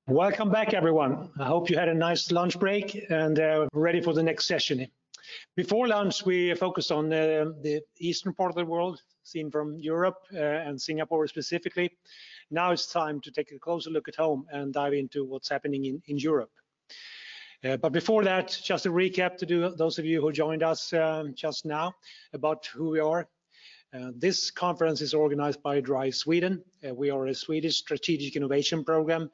Welcome back, everyone. I hope you had a nice lunch break and ready for the next session. Before lunch, we focused on the eastern part of the world, seen from Europe and Singapore specifically. Now it's time to take a closer look at home and dive into what's happening in Europe. But before that, just a recap to those of you who joined us just now about who we are. This conference is organized by Drive Sweden. We are a Swedish strategic innovation program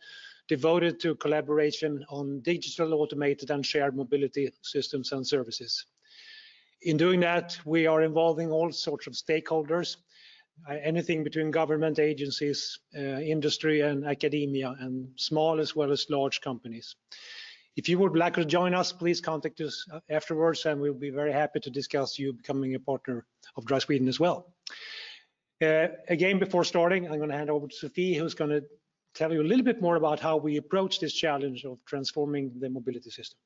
devoted to collaboration on digital, automated and shared mobility systems and services. In doing that, we are involving all sorts of stakeholders, anything between government agencies, industry and academia, and small as well as large companies. If you would like to join us, please contact us afterwards and we'll be very happy to discuss you becoming a partner of Drive Sweden as well. Again, before starting, I'm going to hand over to Sofie, who's going to tell you a little bit more about how we approach this challenge of transforming the mobility system.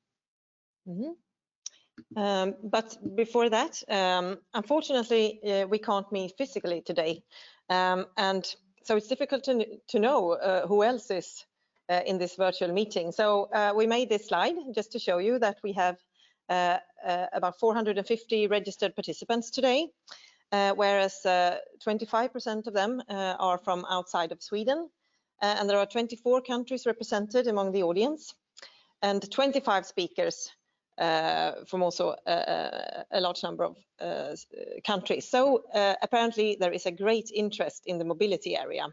But before that, unfortunately, we can't meet physically today. And so it's difficult to know who else is in this virtual meeting. So we made this slide just to show you that we have about 450 registered participants today, whereas 25% of them are from outside of Sweden. And there are 24 countries represented among the audience and 25 speakers from also a large number of countries. So apparently there is a great interest in the mobility area.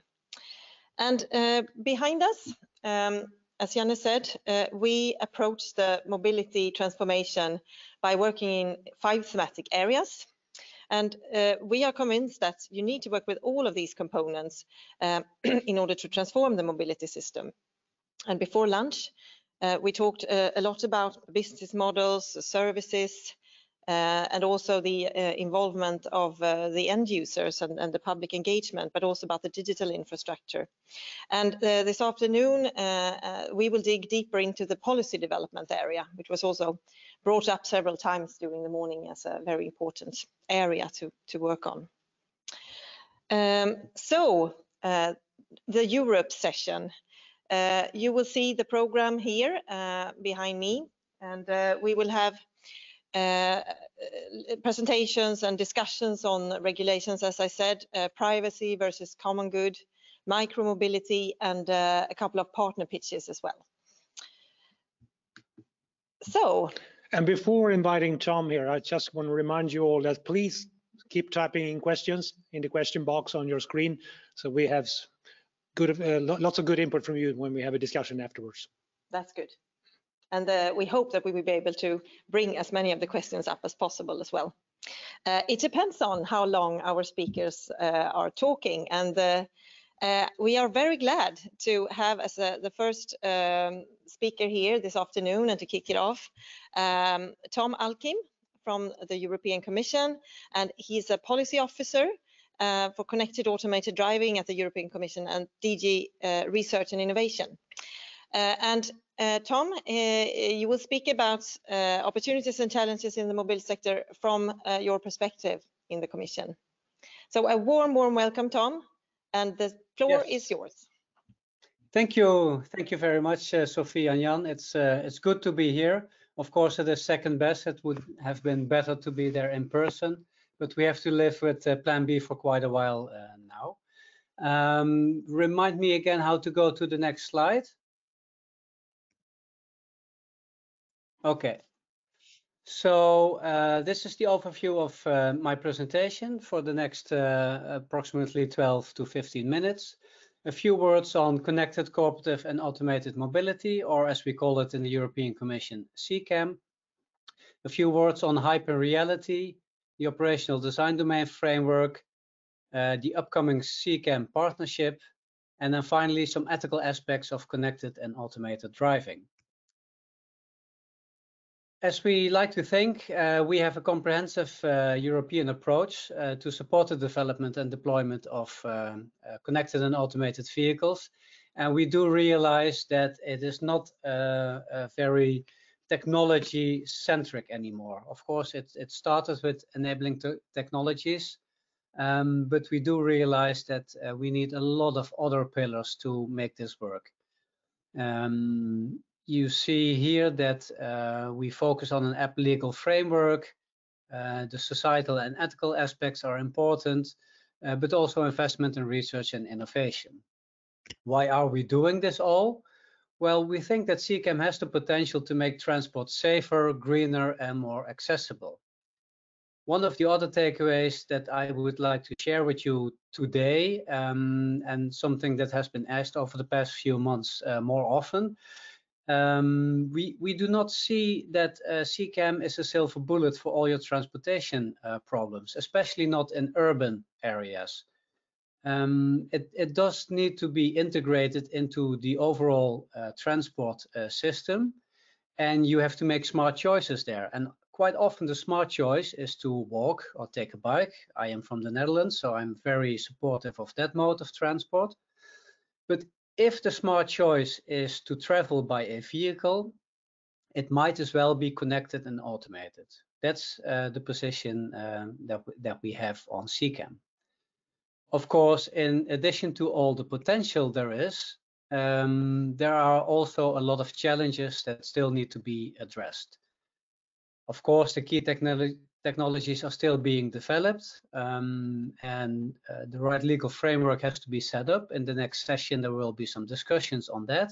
And behind us, as Janne said, we approach the mobility transformation by working in 5 thematic areas. And we are convinced that you need to work with all of these components in order to transform the mobility system. And before lunch, we talked a lot about business models, services, and also the involvement of the end users and the public engagement, but also about the digital infrastructure. And this afternoon, we will dig deeper into the policy development area, which was also brought up several times during the morning as a very important area to work on. So the Europe session, you will see the program here behind me, and we will have presentations and discussions on regulations, as I said, privacy versus common good, micromobility, and a couple of partner pitches as well. So, and before inviting Tom here, I just want to remind you all that please keep typing in questions in the question box on your screen, so we have good, lots of good input from you when we have a discussion afterwards. That's good. And we hope that we will be able to bring as many of the questions up as possible as well. It depends on how long our speakers are talking. And we are very glad to have as the first speaker here this afternoon and to kick it off, Tom Alkim from the European Commission. And he's a policy officer for connected automated driving at the European Commission and DG Research and Innovation. Tom, you will speak about opportunities and challenges in the mobile sector from your perspective in the Commission. So a warm welcome, Tom, and the floor is yours. Thank you very much, Sofie and Jan. It's good to be here. Of course, at the second best, it would have been better to be there in person, but we have to live with Plan B for quite a while now. Remind me again how to go to the next slide. Okay, so this is the overview of my presentation for the next approximately 12 to 15 minutes. A few words on connected, cooperative and automated mobility, or as we call it in the European Commission, CCAM. A few words on hyperreality, the operational design domain framework, the upcoming CCAM Partnership, and then finally some ethical aspects of connected and automated driving. As we like to think, we have a comprehensive European approach to support the development and deployment of connected and automated vehicles. And we do realize that it is not very technology-centric anymore. Of course, it started with enabling technologies, but we do realize that we need a lot of other pillars to make this work. You see here that we focus on an app legal framework. The societal and ethical aspects are important, but also investment in research and innovation. Why are we doing this all? Well, we think that CCAM has the potential to make transport safer, greener, and more accessible. One of the other takeaways that I would like to share with you today, and something that has been asked over the past few months more often, we do not see that CCAM is a silver bullet for all your transportation problems, especially not in urban areas. It does need to be integrated into the overall transport system, and you have to make smart choices there. And quite often the smart choice is to walk or take a bike. I am from the Netherlands, so I'm very supportive of that mode of transport. But if the smart choice is to travel by a vehicle, it might as well be connected and automated. That's the position that we have on CCAM. Of course, in addition to all the potential there is, there are also a lot of challenges that still need to be addressed. Of course, the key technologies are still being developed, and the right legal framework has to be set up. In the next session, there will be some discussions on that.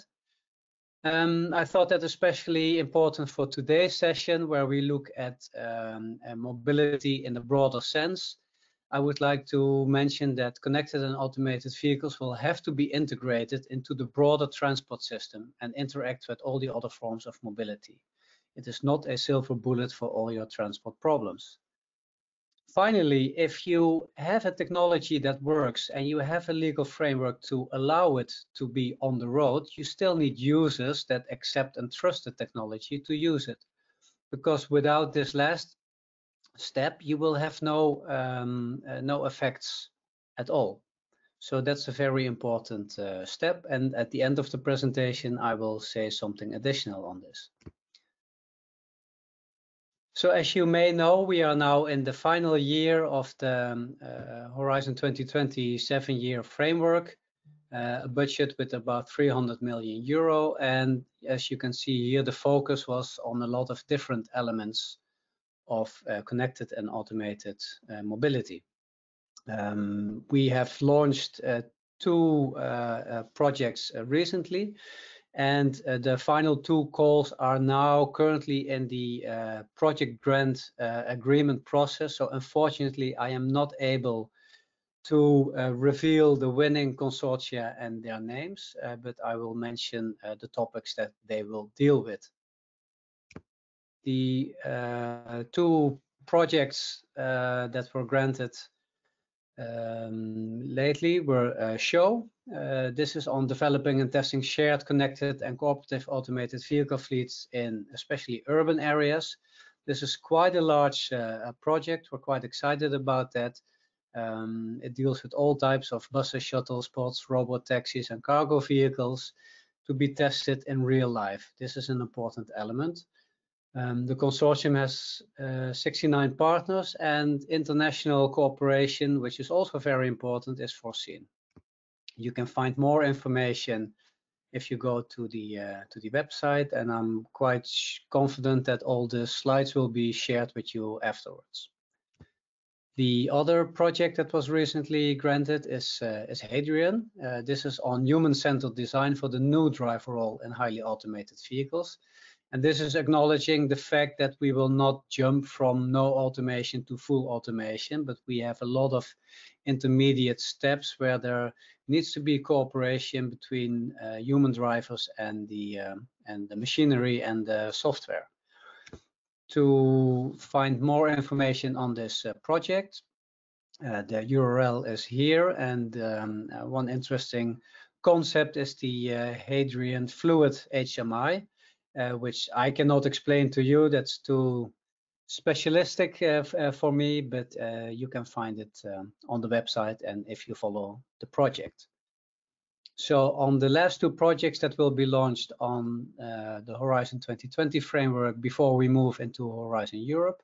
I thought that especially important for today's session, where we look at mobility in a broader sense. I would like to mention that connected and automated vehicles will have to be integrated into the broader transport system and interact with all the other forms of mobility. It is not a silver bullet for all your transport problems. Finally, if you have a technology that works and you have a legal framework to allow it to be on the road, you still need users that accept and trust the technology to use it. Because without this last step, you will have no effects at all. So that's a very important step. And at the end of the presentation, I will say something additional on this. So as you may know, we are now in the final year of the Horizon 2020 7-year framework, a budget with about 300 million euro. And as you can see here, the focus was on a lot of different elements of connected and automated mobility. We have launched 2 projects recently. And the final 2 calls are now currently in the project grant agreement process. So unfortunately, I am not able to reveal the winning consortia and their names, but I will mention the topics that they will deal with. The 2 projects that were granted lately were SHOW. This is on developing and testing shared, connected and cooperative automated vehicle fleets in especially urban areas. This is quite a large project. We're quite excited about that. It deals with all types of buses, shuttles, pods, robot taxis and cargo vehicles to be tested in real life. This is an important element. The consortium has 69 partners, and international cooperation, which is also very important, is foreseen. You can find more information if you go to the website, and I'm quite confident that all the slides will be shared with you afterwards. The other project that was recently granted is Hadrian. This is on human-centered design for the new driver role in highly automated vehicles. And this is acknowledging the fact that we will not jump from no automation to full automation, but we have a lot of intermediate steps where there needs to be cooperation between human drivers and the machinery and the software. To find more information on this project, the URL is here, and one interesting concept is the Hadrian Fluid HMI. Which I cannot explain to you, that's too specialistic for me, but you can find it on the website and if you follow the project. So on the last 2 projects that will be launched on the Horizon 2020 framework before we move into Horizon Europe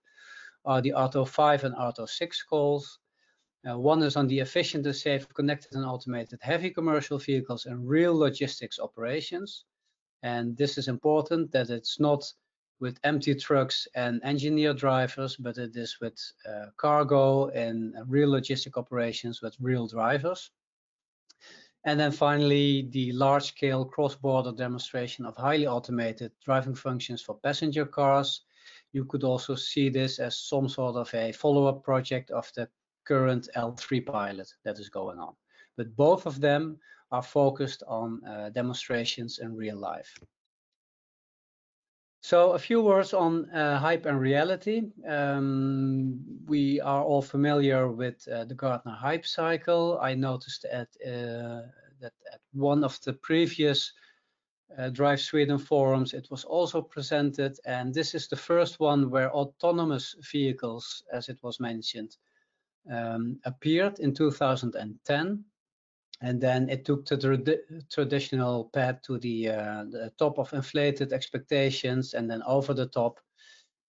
are the ARTO 5 and ARTO 6 calls. One is on the efficient and safe connected and automated heavy commercial vehicles and real logistics operations. And this is important, that it's not with empty trucks and engineer drivers, but it is with cargo and real logistic operations with real drivers. And then finally, the large-scale cross-border demonstration of highly automated driving functions for passenger cars. You could also see this as some sort of a follow-up project of the current L3 pilot that is going on. But both of them are focused on demonstrations in real life. So a few words on hype and reality. We are all familiar with the Gartner hype cycle. I noticed that at one of the previous Drive Sweden forums, it was also presented, and this is the first one where autonomous vehicles, as it was mentioned, appeared in 2010. And then it took the traditional path to the top of inflated expectations, and then over the top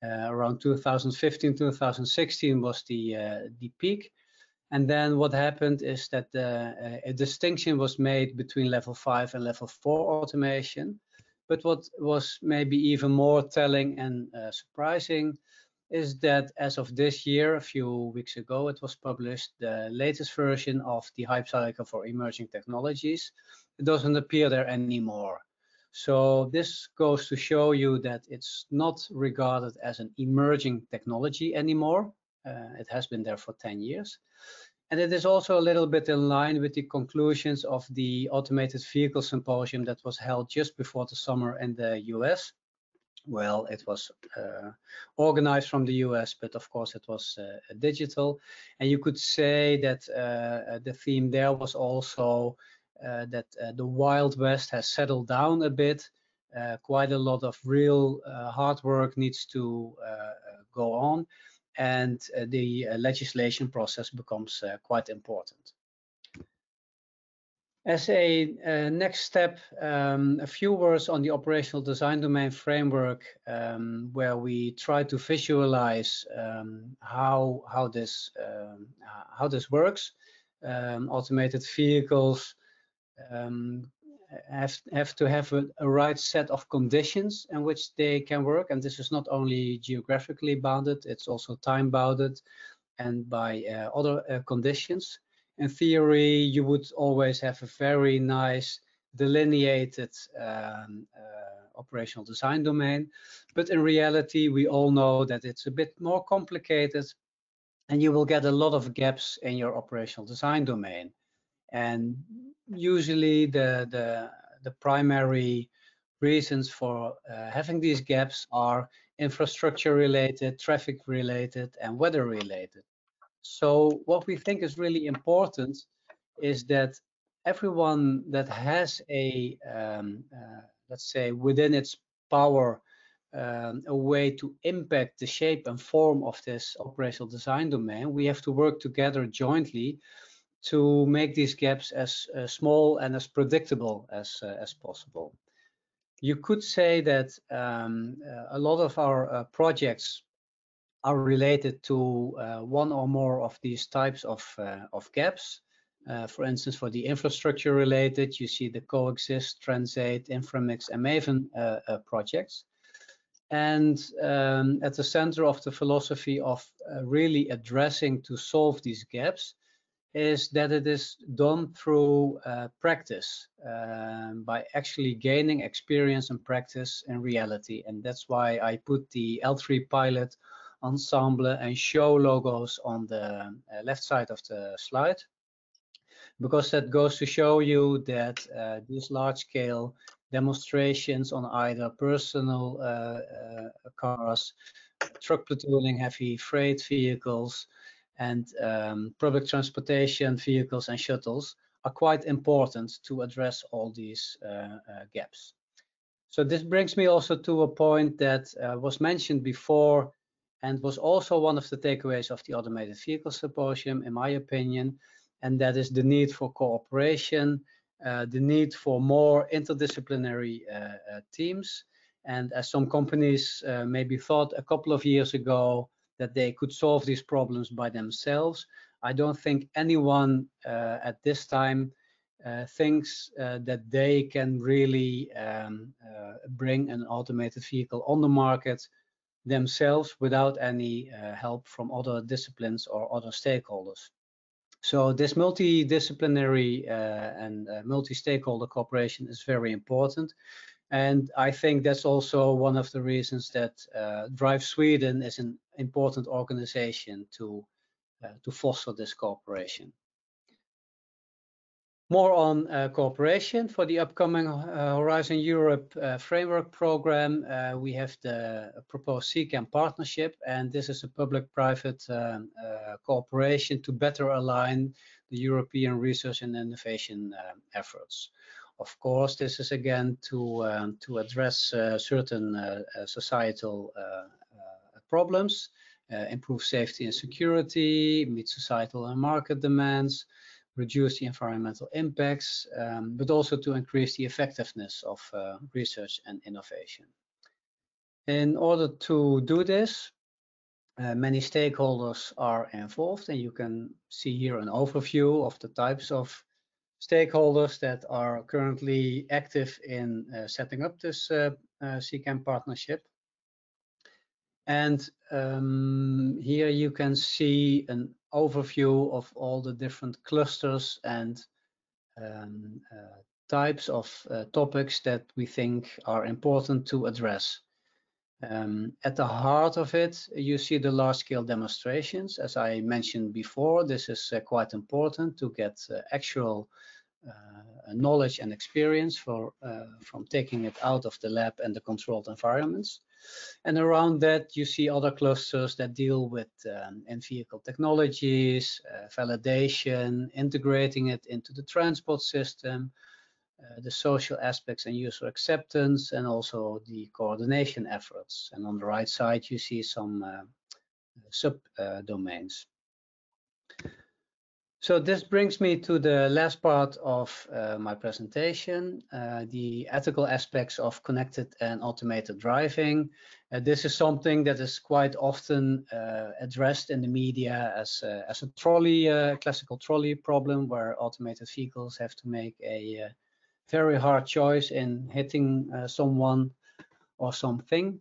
around 2015, 2016 was the peak. And then what happened is that a distinction was made between level 5 and level 4 automation. But what was maybe even more telling and surprising is that as of this year, a few weeks ago, it was published, the latest version of the hype cycle for emerging technologies. It doesn't appear there anymore. So this goes to show you that it's not regarded as an emerging technology anymore. It has been there for 10 years. And it is also a little bit in line with the conclusions of the Automated Vehicle Symposium that was held just before the summer in the US. Well, it was organized from the US, but of course it was digital. And you could say that the theme there was also that the Wild West has settled down a bit. Quite a lot of real hard work needs to go on, and the legislation process becomes quite important. As a next step, a few words on the operational design domain framework, where we try to visualize how this works. Automated vehicles have to have a right set of conditions in which they can work, and this is not only geographically bounded, it's also time bounded and by other conditions. In theory, you would always have a very nice delineated operational design domain, but in reality, we all know that it's a bit more complicated, and you will get a lot of gaps in your operational design domain. And usually the primary reasons for having these gaps are infrastructure related, traffic related, and weather related. So what we think is really important is that everyone that has a, let's say, within its power, a way to impact the shape and form of this operational design domain, we have to work together jointly to make these gaps as small and as predictable as possible. You could say that a lot of our projects are related to one or more of these types of gaps. For instance, for the infrastructure related, you see the Coexist, Transate, Inframix, and Maven projects. And at the center of the philosophy of really addressing to solve these gaps is that it is done through practice, by actually gaining experience and practice in reality. And that's why I put the L3 pilot, ensemble, and show logos on the left side of the slide, because that goes to show you that these large-scale demonstrations on either personal cars, truck platooning, heavy freight vehicles, and public transportation vehicles and shuttles are quite important to address all these gaps. So this brings me also to a point that was mentioned before and was also one of the takeaways of the Automated Vehicle Symposium, in my opinion, and that is the need for cooperation, the need for more interdisciplinary teams. And as some companies maybe thought a couple of years ago that they could solve these problems by themselves, I don't think anyone at this time thinks that they can really bring an automated vehicle on the market themselves without any help from other disciplines or other stakeholders. So this multidisciplinary and multi-stakeholder cooperation is very important. And I think that's also one of the reasons that Drive Sweden is an important organization to foster this cooperation. More on cooperation for the upcoming Horizon Europe framework program. We have the proposed CCAM Partnership, and this is a public-private cooperation to better align the European research and innovation efforts. Of course, this is again to address certain societal problems, improve safety and security, meet societal and market demands, reduce the environmental impacts, but also to increase the effectiveness of research and innovation. In order to do this, many stakeholders are involved, and you can see here an overview of the types of stakeholders that are currently active in setting up this CCAM partnership. And here you can see an overview of all the different clusters and types of topics that we think are important to address. At the heart of it, you see the large-scale demonstrations. As I mentioned before, this is quite important to get actual knowledge and experience from taking it out of the lab and the controlled environments. And around that, you see other clusters that deal with in-vehicle technologies, validation, integrating it into the transport system, the social aspects and user acceptance, and also the coordination efforts. And on the right side, you see some sub-domains. So this brings me to the last part of my presentation, the ethical aspects of connected and automated driving. This is something that is quite often addressed in the media as a trolley, classical trolley problem, where automated vehicles have to make a very hard choice in hitting someone or something.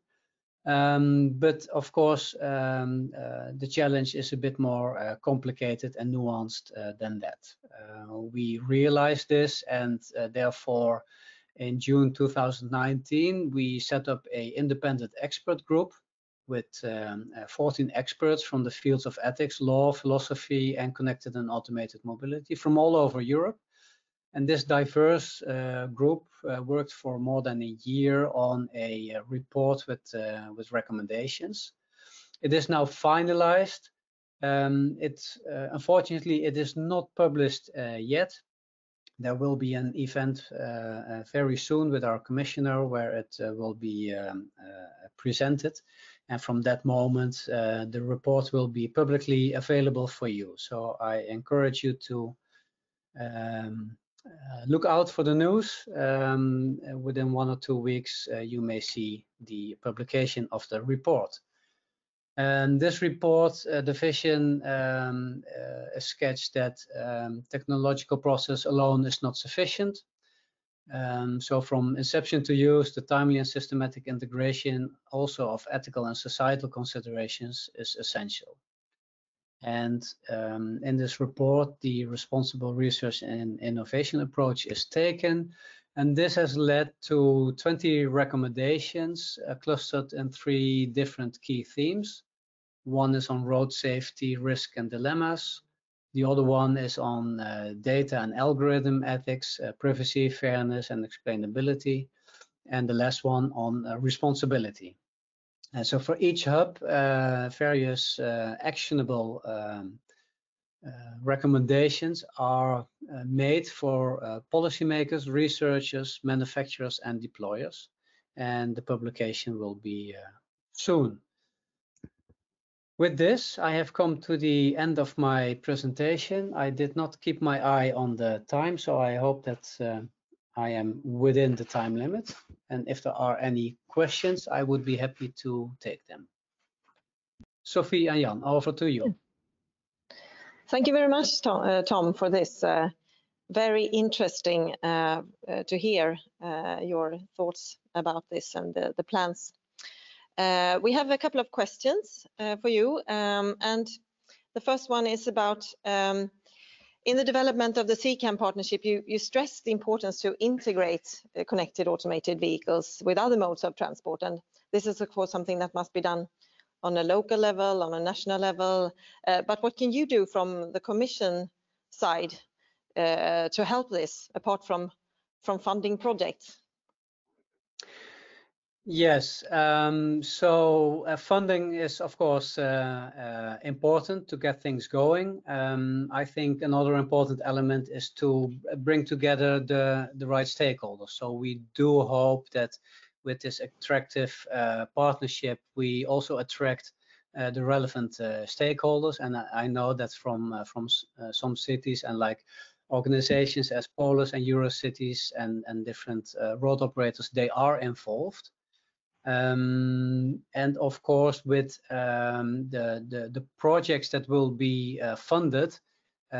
But of course, the challenge is a bit more complicated and nuanced than that. We realized this, and therefore, in June 2019, we set up an independent expert group with 14 experts from the fields of ethics, law, philosophy, and connected and automated mobility from all over Europe. And this diverse group worked for more than a year on a report with recommendations. It is now finalized. Unfortunately, it is not published yet. There will be an event very soon with our commissioner where it will be presented. And from that moment, the report will be publicly available for you. So I encourage you to look out for the news. Within 1 or 2 weeks, you may see the publication of the report. And this report, the vision is sketched that technological process alone is not sufficient. So from inception to use, the timely and systematic integration also of ethical and societal considerations is essential. And in this report, the responsible research and innovation approach is taken. And this has led to 20 recommendations clustered in 3 different key themes. One is on road safety, risk and dilemmas. The other one is on data and algorithm ethics, privacy, fairness and explainability. And the last one on responsibility. And so for each hub, various actionable recommendations are made for policymakers, researchers, manufacturers, and deployers. And the publication will be soon. With this, I have come to the end of my presentation. I did not keep my eye on the time, so I hope that I am within the time limit. And if there are any questions, I would be happy to take them. Sophie and Jan, over to you. Thank you very much, Tom, for this very interesting to hear your thoughts about this and the plans. We have a couple of questions for you, and the first one is about in the development of the CCAM partnership, you stress the importance to integrate connected automated vehicles with other modes of transport, and this is of course something that must be done on a local level, on a national level, but what can you do from the Commission side to help this, apart from funding projects? Yes, so funding is of course important to get things going. I think another important element is to bring together the right stakeholders. So we do hope that with this attractive partnership, we also attract the relevant stakeholders. And I know that from some cities and like organizations as Polis and Eurocities and different road operators, they are involved. And of course, with the projects that will be funded,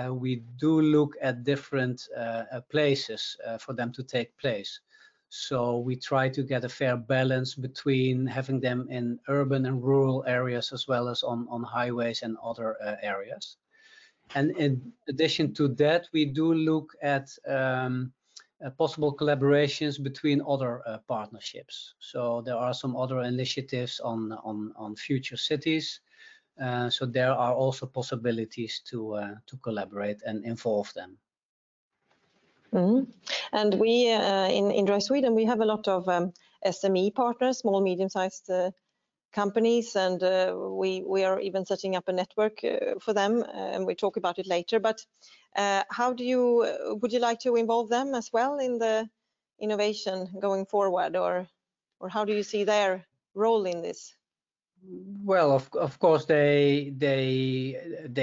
we do look at different places for them to take place. So we try to get a fair balance between having them in urban and rural areas, as well as on highways and other areas. And in addition to that, we do look at possible collaborations between other partnerships. So there are some other initiatives on future cities. So there are also possibilities to collaborate and involve them. Mm-hmm. And we in Dry Sweden, we have a lot of SME partners, small, medium-sized companies, and we are even setting up a network for them, and we talk about it later. But would you like to involve them as well in the innovation going forward, or how do you see their role in this? Well, of course, they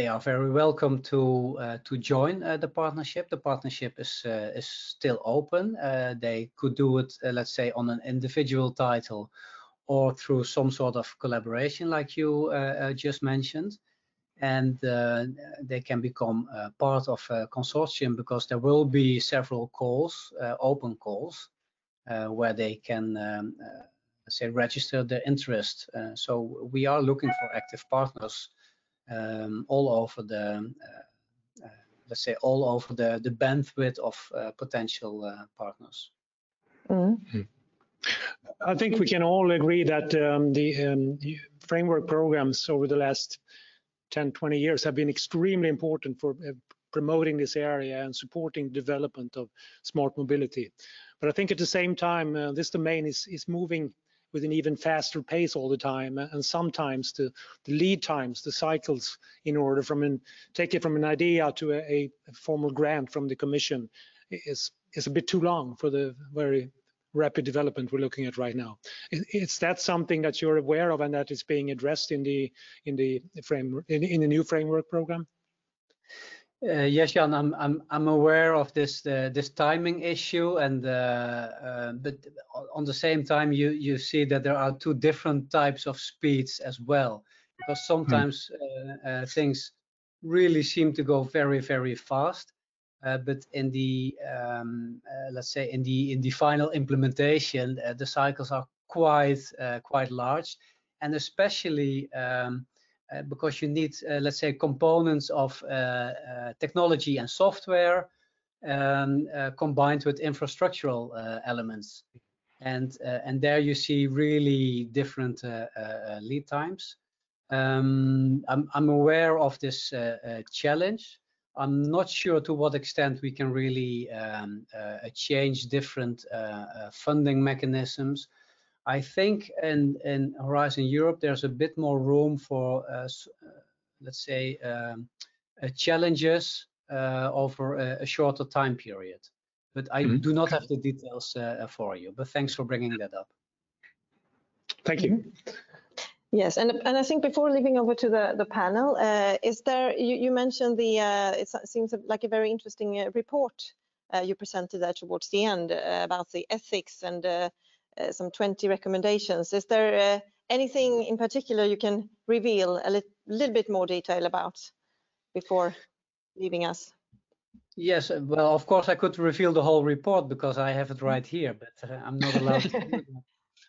are very welcome to join the partnership. The partnership is still open. They could do it, let's say, on an individual title, or through some sort of collaboration, like you just mentioned, and they can become part of a consortium, because there will be several calls, open calls, where they can say register their interest. So we are looking for active partners all over the let's say all over the bandwidth of potential partners. Mm-hmm. I think we can all agree that the framework programs over the last 10-20 years have been extremely important for promoting this area and supporting development of smart mobility. But I think at the same time, this domain is moving with an even faster pace all the time, and sometimes the lead times, the cycles, in order take it from an idea to a formal grant from the Commission is a bit too long for the very rapid development we're looking at right now. Is that something that you're aware of and that is being addressed in the new framework program? Yes, Jan, I'm aware of this timing issue, and but on the same time, you see that there are two different types of speeds as well, because sometimes things really seem to go very, very fast, but in the let's say in the final implementation, the cycles are quite large, and especially because you need, let's say, components of technology and software combined with infrastructural elements, and there you see really different lead times. I'm aware of this challenge. I'm not sure to what extent we can really change different funding mechanisms. I think in Horizon Europe, there's a bit more room for, let's say, challenges over a shorter time period. But I do not have the details for you. But thanks for bringing that up. Thank you. Yes, and I think before leaving over to the panel, is there, you mentioned it seems like a very interesting report you presented there towards the end about the ethics and some 20 recommendations. Is there anything in particular you can reveal a little bit more detail about before leaving us? Yes, well, of course, I could reveal the whole report because I have it right here, but I'm not allowed to do that.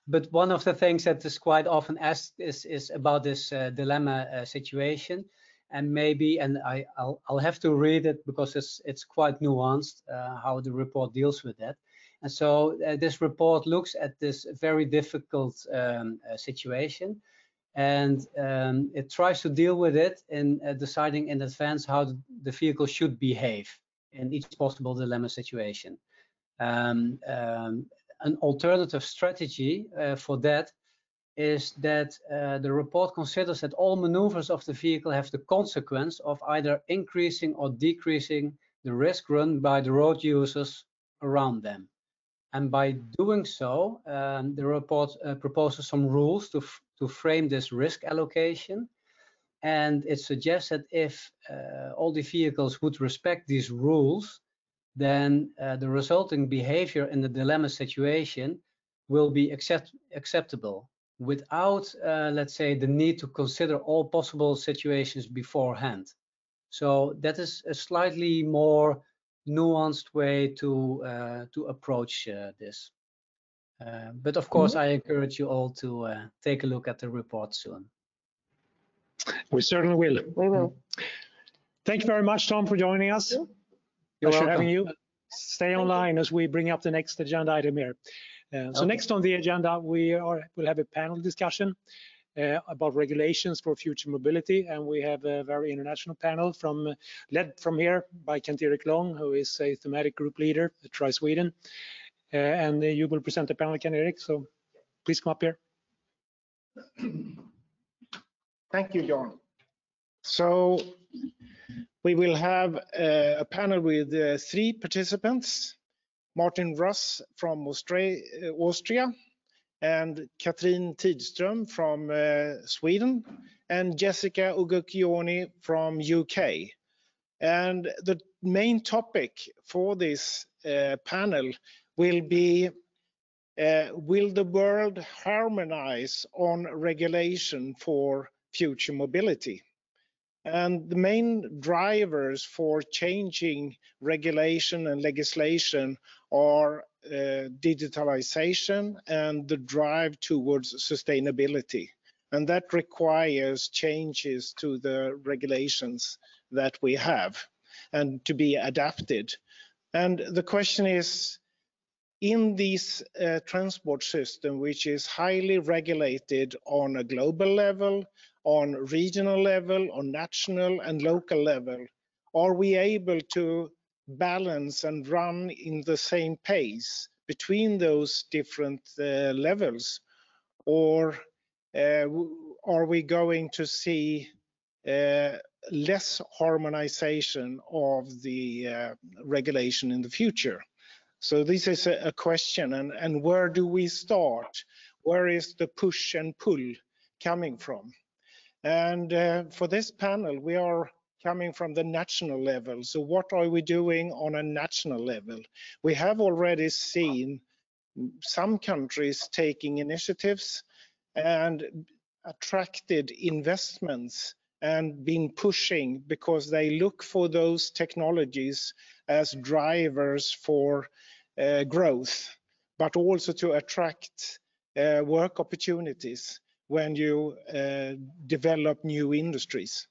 But one of the things that is quite often asked is about this dilemma situation, and maybe, and I'll have to read it because it's quite nuanced how the report deals with that. And so this report looks at this very difficult situation, and it tries to deal with it in deciding in advance how the vehicle should behave in each possible dilemma situation. An alternative strategy for that is that the report considers that all maneuvers of the vehicle have the consequence of either increasing or decreasing the risk run by the road users around them. And by doing so, the report proposes some rules to frame this risk allocation. And it suggests that if all the vehicles would respect these rules, then the resulting behavior in the dilemma situation will be acceptable without, let's say, the need to consider all possible situations beforehand. So that is a slightly more nuanced way to approach this. But of course, I encourage you all to take a look at the report soon. We certainly will. We will. Thank you very much, Tom, for joining us. You're Pleasure welcome. having you. Stay online as we bring up the next agenda item here. So next on the agenda, we'll have a panel discussion about regulations for future mobility, and we have a very international panel led from here by Kent-Erik Long, who is a thematic group leader at Try Sweden, and you will present the panel, Kent-Erik, so please come up here. Thank you, John. So we will have a panel with 3 participants: Martin Russ from Austria, and Katrin Tidström from Sweden, and Jessica Ugucchioni from UK. And the main topic for this panel will be, will the world harmonize on regulation for future mobility? And the main drivers for changing regulation and legislation are digitalization and the drive towards sustainability. And that requires changes to the regulations that we have and to be adapted. And the question is, in this transport system, which is highly regulated on a global level, on regional level, on national and local level, are we able to balance and run in the same pace between those different levels? Or are we going to see less harmonization of the regulation in the future? So this is a question, and where do we start? Where is the push and pull coming from? And for this panel, we are coming from the national level. So what are we doing on a national level? We have already seen some countries taking initiatives and attracted investments and been pushing because they look for those technologies as drivers for growth, but also to attract work opportunities when you develop new industries.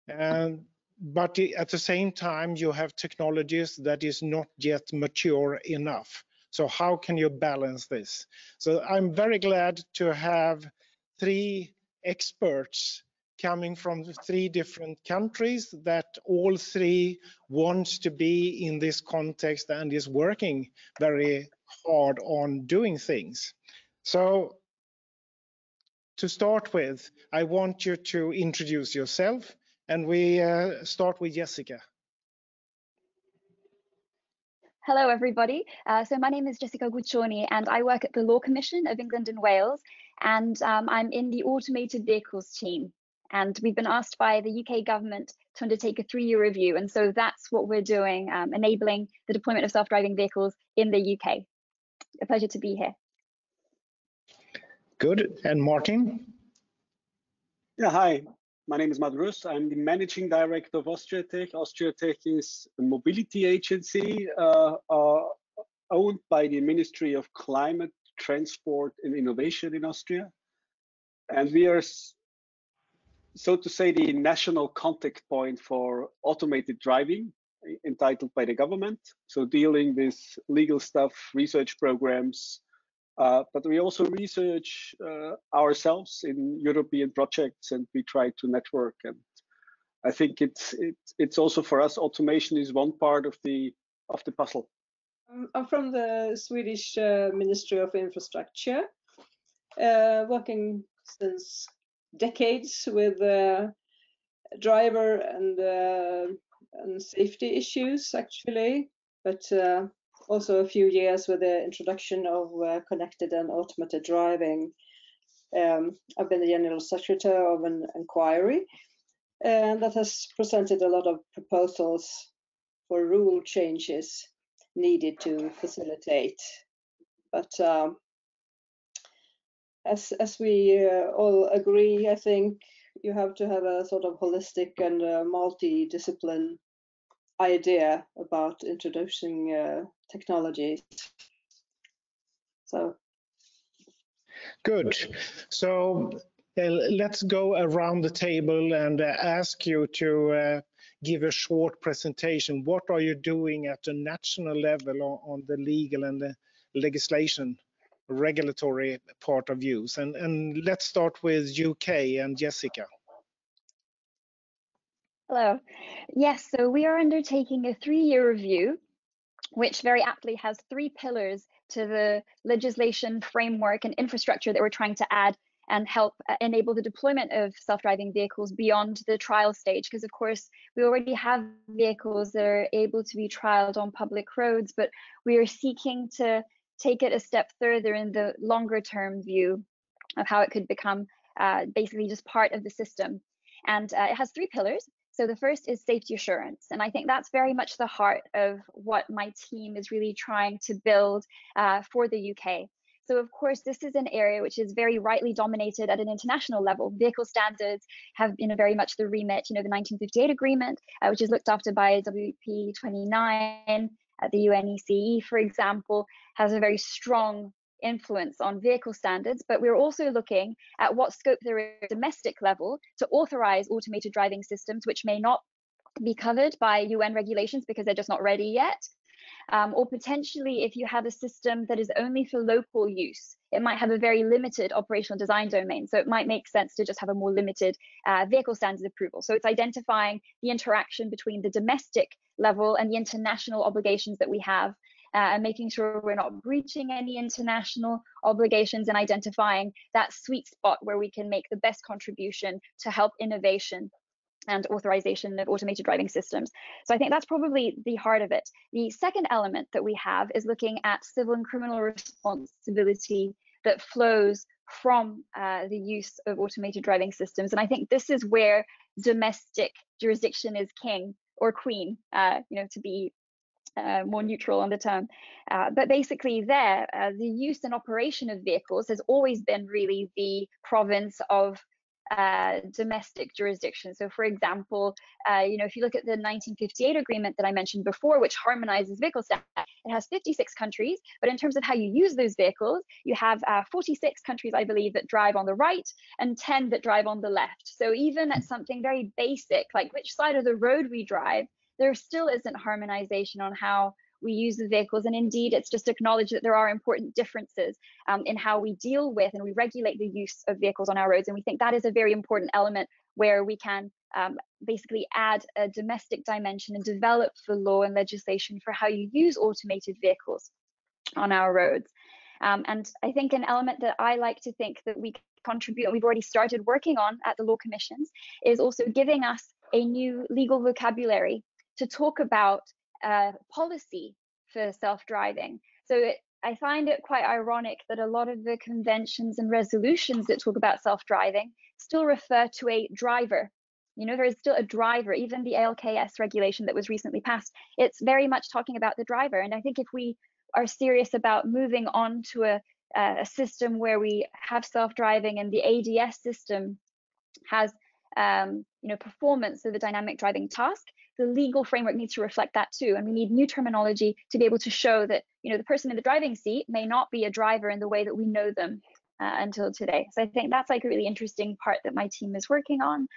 But at the same time, you have technologies that is not yet mature enough. So how can you balance this? So I'm very glad to have 3 experts coming from 3 different countries that all 3 want to be in this context and is working very hard on doing things. So to start with, I want you to introduce yourself, and we start with Jessica. Hello, everybody. So my name is Jessica Ugucchioni, and I work at the Law Commission of England and Wales, and I'm in the automated vehicles team. And we've been asked by the UK government to undertake a 3-year review. And so that's what we're doing, enabling the deployment of self-driving vehicles in the UK. A pleasure to be here. Good. And Martin? Yeah, hi. My name is Madrus. I'm the managing director of Austriatech. Austriatech is a mobility agency owned by the Ministry of Climate, Transport and Innovation in Austria. And we are, so to say, the national contact point for automated driving, entitled by the government. So dealing with legal stuff, research programs, but we also research ourselves in European projects, and we try to network. And I think it's also for us, automation is one part of the puzzle. I'm from the Swedish Ministry of Infrastructure, working since decades with driver and safety issues, actually, but also a few years with the introduction of connected and automated driving. I've been the General Secretary of an inquiry, and that has presented a lot of proposals for rule changes needed to facilitate. But as we all agree, I think you have to have a sort of holistic and multi-discipline idea about introducing technologies. So good. So let's go around the table and ask you to give a short presentation. What are you doing at the national level on the legal and the legislation, regulatory part of use? And let's start with UK and Jessica. Hello. Yes, so we are undertaking a 3-year review, which very aptly has 3 pillars to the legislation, framework, and infrastructure that we're trying to add and help enable the deployment of self-driving vehicles beyond the trial stage. Because of course, we already have vehicles that are able to be trialed on public roads, but we are seeking to take it a step further in the longer term view of how it could become basically just part of the system. And it has 3 pillars. So the first is safety assurance. And I think that's very much the heart of what my team is really trying to build for the UK. So of course, this is an area which is very rightly dominated at an international level. Vehicle standards have been very much the remit, the 1958 agreement, which is looked after by WP29, the UNECE, for example, has a very strong influence on vehicle standards, but we're also looking at what scope there is at domestic level to authorize automated driving systems, which may not be covered by UN regulations because they're just not ready yet. Or potentially, if you have a system that is only for local use, it might have a very limited operational design domain. So it might make sense to just have a more limited vehicle standards approval. So it's identifying the interaction between the domestic level and the international obligations that we have, and making sure we're not breaching any international obligations, and identifying that sweet spot where we can make the best contribution to help innovation and authorization of automated driving systems. So I think that's probably the heart of it. The second element that we have is looking at civil and criminal responsibility that flows from the use of automated driving systems. And I think this is where domestic jurisdiction is king or queen, to be more neutral on the term. But basically there, the use and operation of vehicles has always been really the province of domestic jurisdiction. So for example, if you look at the 1958 agreement that I mentioned before, which harmonizes vehicle standards, it has 56 countries, but in terms of how you use those vehicles, you have 46 countries, I believe, that drive on the right and 10 that drive on the left. So even at something very basic, like which side of the road we drive, there still isn't harmonization on how we use the vehicles. And indeed, it's just acknowledged that there are important differences in how we deal with and we regulate the use of vehicles on our roads. And we think that is a very important element where we can basically add a domestic dimension and develop the law and legislation for how you use automated vehicles on our roads. And I think an element that I like to think that we contribute, and we've already started working on at the law commissions, is also giving us a new legal vocabulary to talk about policy for self-driving. So I find it quite ironic that a lot of the conventions and resolutions that talk about self-driving still refer to a driver. There is still a driver. Even the ALKS regulation that was recently passed, it's very much talking about the driver. And I think if we are serious about moving on to a system where we have self-driving and the ADS system has performance of a dynamic driving task, the legal framework needs to reflect that too. And we need new terminology to be able to show that, the person in the driving seat may not be a driver in the way that we know them until today. So I think that's like a really interesting part that my team is working on.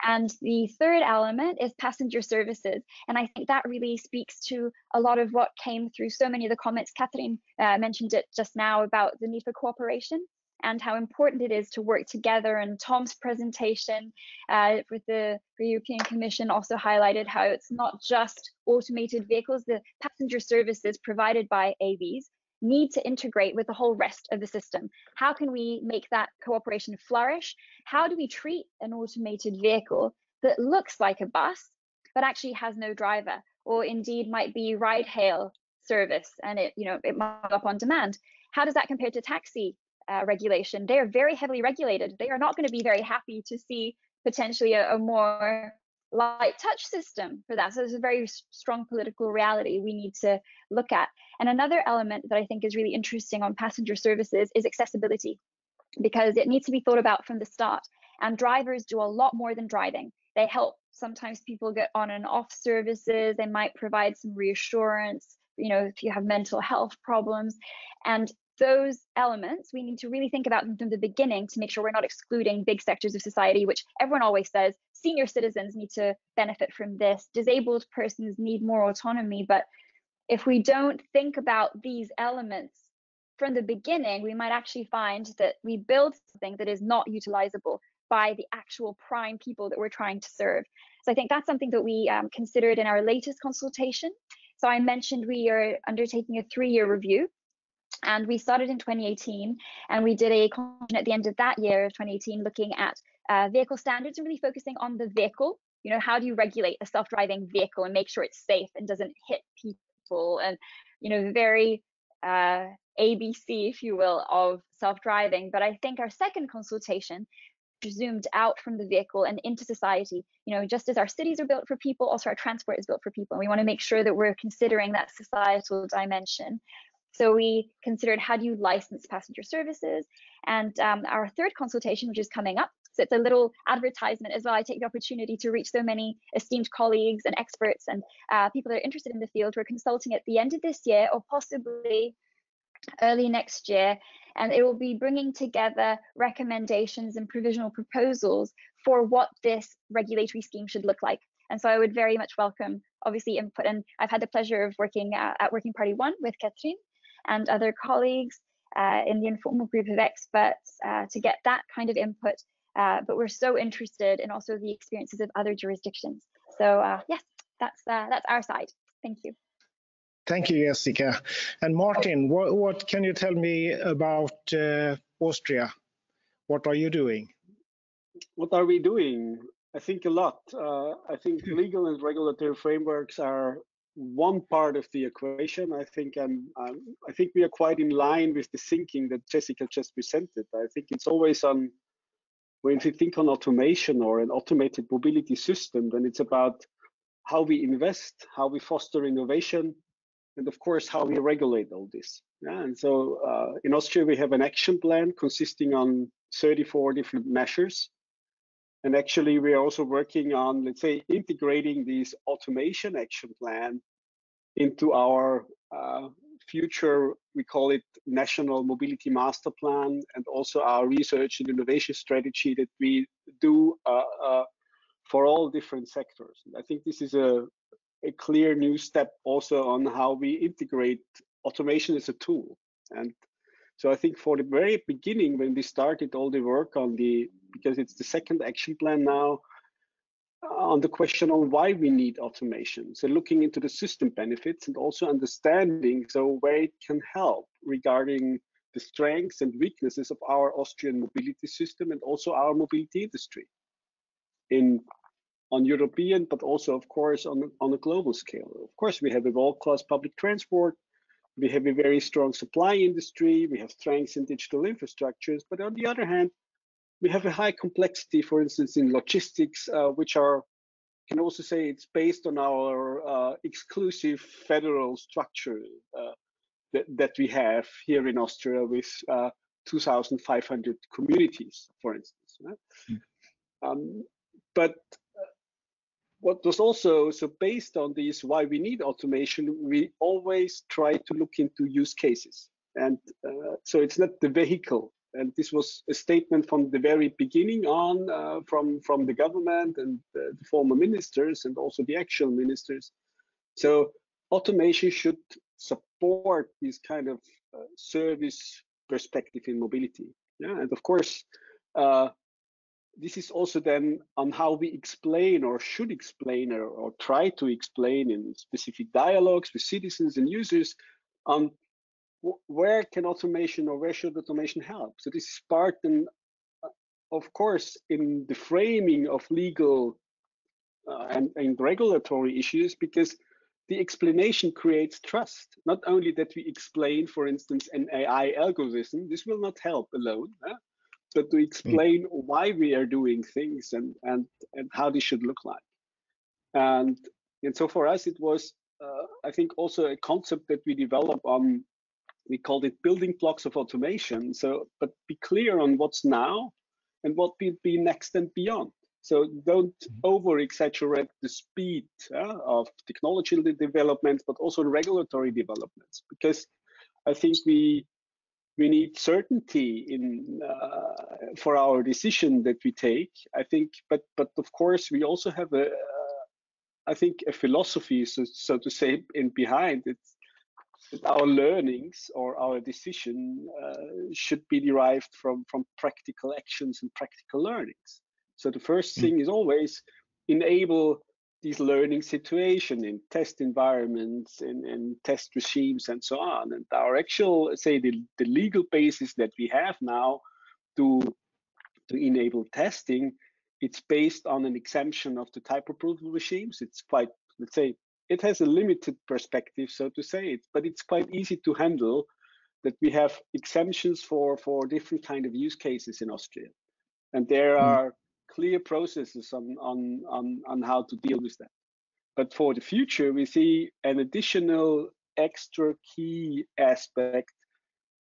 And the third element is passenger services. And I think that really speaks to a lot of what came through so many of the comments. Catherine mentioned it just now about the need for cooperation and how important it is to work together. And Tom's presentation with the European Commission also highlighted how it's not just automated vehicles, the passenger services provided by AVs need to integrate with the whole rest of the system. How can we make that cooperation flourish? How do we treat an automated vehicle that looks like a bus, but actually has no driver, or indeed might be ride-hail service and it might go up on demand? How does that compare to taxi regulation? They are very heavily regulated. They are not going to be very happy to see potentially a more light touch system for that. So there's a very strong political reality we need to look at. And another element that I think is really interesting on passenger services is accessibility, because it needs to be thought about from the start. And drivers do a lot more than driving. They help sometimes people get on and off services. They might provide some reassurance, if you have mental health problems. And those elements, we need to really think about them from the beginning to make sure we're not excluding big sectors of society, which everyone always says, senior citizens need to benefit from this, disabled persons need more autonomy. But if we don't think about these elements from the beginning, we might actually find that we build something that is not utilizable by the actual prime people that we're trying to serve. So I think that's something that we considered in our latest consultation. So I mentioned we are undertaking a 3-year review. And we started in 2018, and we did a consultation at the end of that year of 2018, looking at vehicle standards and really focusing on the vehicle. How do you regulate a self-driving vehicle and make sure it's safe and doesn't hit people? And very ABC, if you will, of self-driving. But I think our second consultation zoomed out from the vehicle and into society. Just as our cities are built for people, also our transport is built for people. And we want to make sure that we're considering that societal dimension. So we considered, how do you license passenger services? And our third consultation, which is coming up, so it's a little advertisement as well. I take the opportunity to reach so many esteemed colleagues and experts and people that are interested in the field. We're consulting at the end of this year or possibly early next year, and it will be bringing together recommendations and provisional proposals for what this regulatory scheme should look like. And so I would very much welcome, obviously, input. And I've had the pleasure of working at Working Party 1 with Catherine and other colleagues in the informal group of experts to get that kind of input. But we're so interested in also the experiences of other jurisdictions. So yes, that's our side. Thank you. Thank you, Jessica. And Martin, what can you tell me about Austria? What are you doing? What are we doing? I think a lot. I think legal and regulatory frameworks are one part of the equation. I think we are quite in line with the thinking that Jessica just presented. I think it's always on, when you think on automation or an automated mobility system, then it's about how we invest, how we foster innovation, and of course, how we regulate all this. Yeah, and so in Austria, we have an action plan consisting on 34 different measures. And actually, we are also working on, let's say, integrating this automation action plan into our future, we call it National Mobility Master Plan, and also our research and innovation strategy that we do for all different sectors. And I think this is a clear new step also on how we integrate automation as a tool. And so I think for the very beginning, when we started all the work on because it's the second action plan now, on the question on why we need automation. So looking into the system benefits and also understanding so where it can help regarding the strengths and weaknesses of our Austrian mobility system and also our mobility industry on European, but also of course on a global scale. Of course, we have a world-class public transport. We have a very strong supply industry. We have strengths in digital infrastructures, but on the other hand, we have a high complexity, for instance, in logistics, which can also say it's based on our exclusive federal structure that we have here in Austria with 2,500 communities, for instance. Right? But what was also so based on this, why we need automation, we always try to look into use cases. And so it's not the vehicle. And this was a statement from the very beginning on from the government and the former ministers and also the actual ministers. So automation should support this kind of service perspective in mobility. Yeah, and of course, this is also then on how we explain or should explain or try to explain in specific dialogues with citizens and users on where can automation or where should automation help. So this is part, and of course, in the framing of legal and regulatory issues, because the explanation creates trust. Not only that we explain, for instance, an AI algorithm, this will not help alone, but to explain why we are doing things and how this should look like. And so for us, it was, I think, also a concept that we developed on, we called it building blocks of automation. So, but be clear on what's now and what will be next and beyond. So don't over exaggerate the speed of technological developments, but also regulatory developments, because I think we need certainty in for our decision that we take. I think, but of course we also have I think a philosophy, so to say, in behind it. Our learnings or our decision should be derived from practical actions and practical learnings. So the first thing is always enable these learning situation in test environments and test regimes and so on. And our actual, say, the legal basis that we have now to enable testing, it's based on an exemption of the type approval regimes. It's quite, let's say, it has a limited perspective, so to say, but it's quite easy to handle that we have exemptions for different kind of use cases in Austria. And there are clear processes on how to deal with that. But for the future, we see an additional extra key aspect,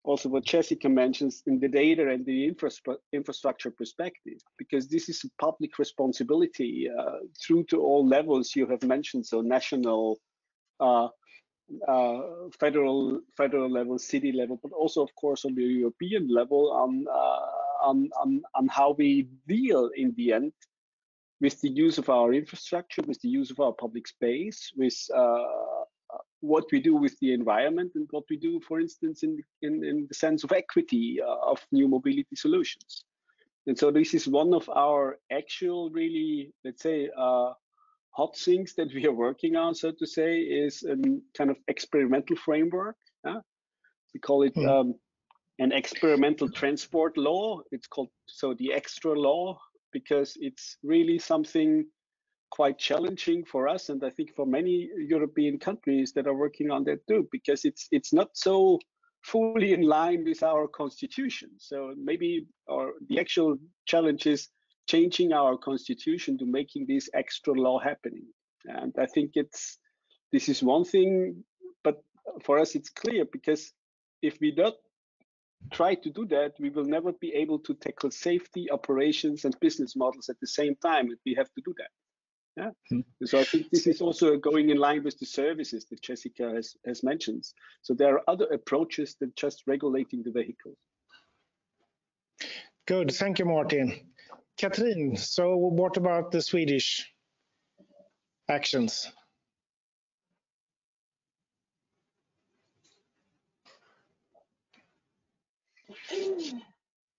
also what Jessica mentions in the data and the infrastructure perspective, because this is a public responsibility through to all levels you have mentioned, so national, federal level, city level, but also of course on the European level on how we deal in the end with the use of our infrastructure, with the use of our public space, with what we do with the environment, and what we do, for instance, in the sense of equity of new mobility solutions. And so this is one of our actual, really, let's say, hot things that we are working on, so to say, is a kind of experimental framework. We call it an experimental transport law. It's called the extra law, because it's really something quite challenging for us, and I think for many European countries that are working on that too, because it's not so fully in line with our constitution. So maybe the actual challenge is changing our constitution to making this extra law happening. And I think this is one thing, but for us it's clear, because if we don't try to do that, we will never be able to tackle safety, operations, and business models at the same time. We have to do that. Yeah. So I think this is also going in line with the services that Jessica has mentioned. So there are other approaches than just regulating the vehicles. Good, thank you, Martin. Katrin, so what about the Swedish actions?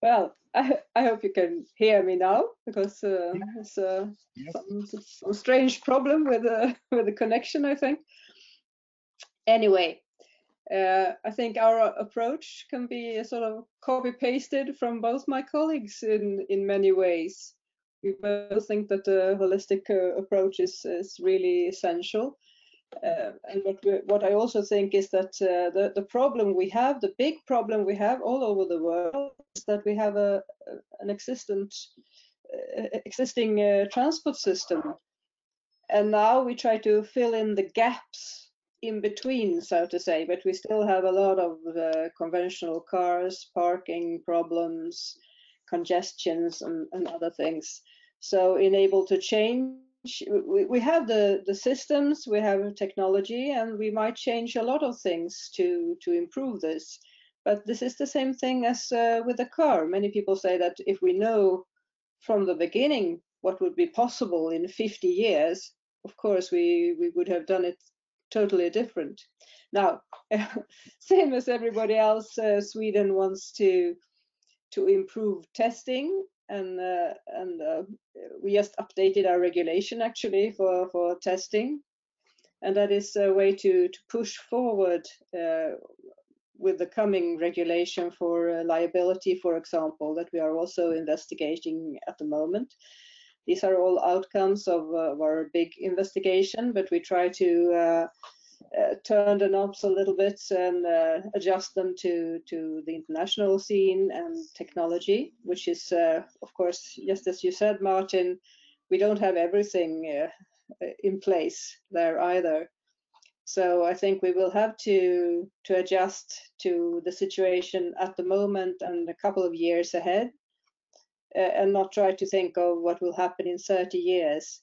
Well, I hope you can hear me now, because it's some strange problem with the connection, I think. Anyway, I think our approach can be sort of copy-pasted from both my colleagues in many ways. We both think that a holistic approach is really essential. And what I also think is that the problem we have, the big problem we have all over the world, is that we have an existing transport system, and now we try to fill in the gaps in between, so to say, but we still have a lot of conventional cars, parking problems, congestions, and other things. So enable to change. We have the systems, we have technology, and we might change a lot of things to improve this. But this is the same thing as with a car. Many people say that if we know from the beginning what would be possible in 50 years, of course we would have done it totally different. Now, same as everybody else, Sweden wants to improve testing, and we just updated our regulation actually for testing, and that is a way to push forward with the coming regulation for liability, for example, that we are also investigating at the moment. These are all outcomes of our big investigation, but we try to turn the knobs a little bit and adjust them to the international scene and technology, which is, of course, just as you said, Martin, we don't have everything in place there either. So I think we will have to adjust to the situation at the moment and a couple of years ahead, and not try to think of what will happen in 30 years.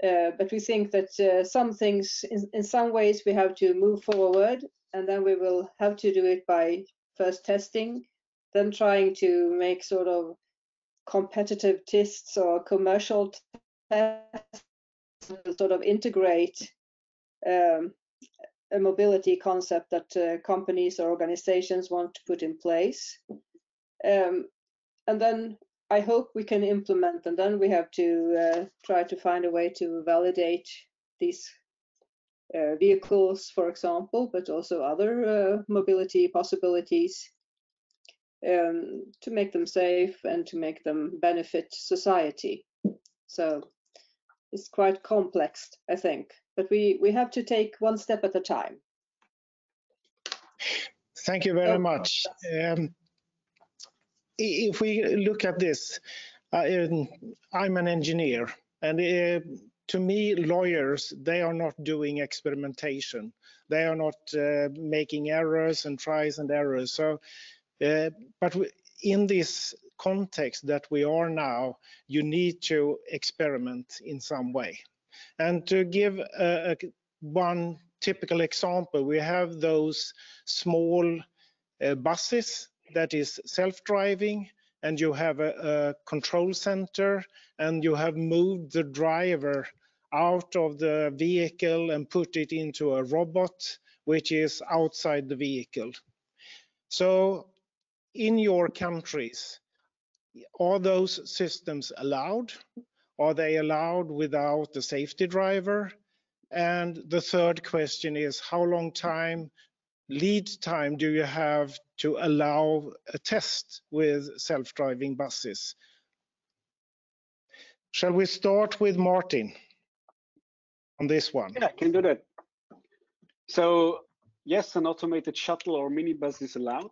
But we think that some things, in some ways, we have to move forward, and then we will have to do it by first testing, then trying to make sort of competitive tests or commercial tests, sort of integrate a mobility concept that companies or organizations want to put in place. And then I hope we can implement, and then we have to try to find a way to validate these vehicles, for example, but also other mobility possibilities, to make them safe and to make them benefit society. So it's quite complex, I think, but we have to take one step at a time. Thank you very much. If we look at this, I'm an engineer, and to me, lawyers, they are not doing experimentation. They are not making errors and tries and errors. So, but in this context that we are now, you need to experiment in some way. And to give one typical example, we have those small buses that is self-driving, and you have a control center, and you have moved the driver out of the vehicle and put it into a robot which is outside the vehicle. So in your countries, are those systems allowed? Are they allowed without a safety driver? And the third question is, how long lead time do you have to allow a test with self-driving buses? Shall we start with Martin on this one? Yeah, I can do that. So yes, an automated shuttle or minibus is allowed.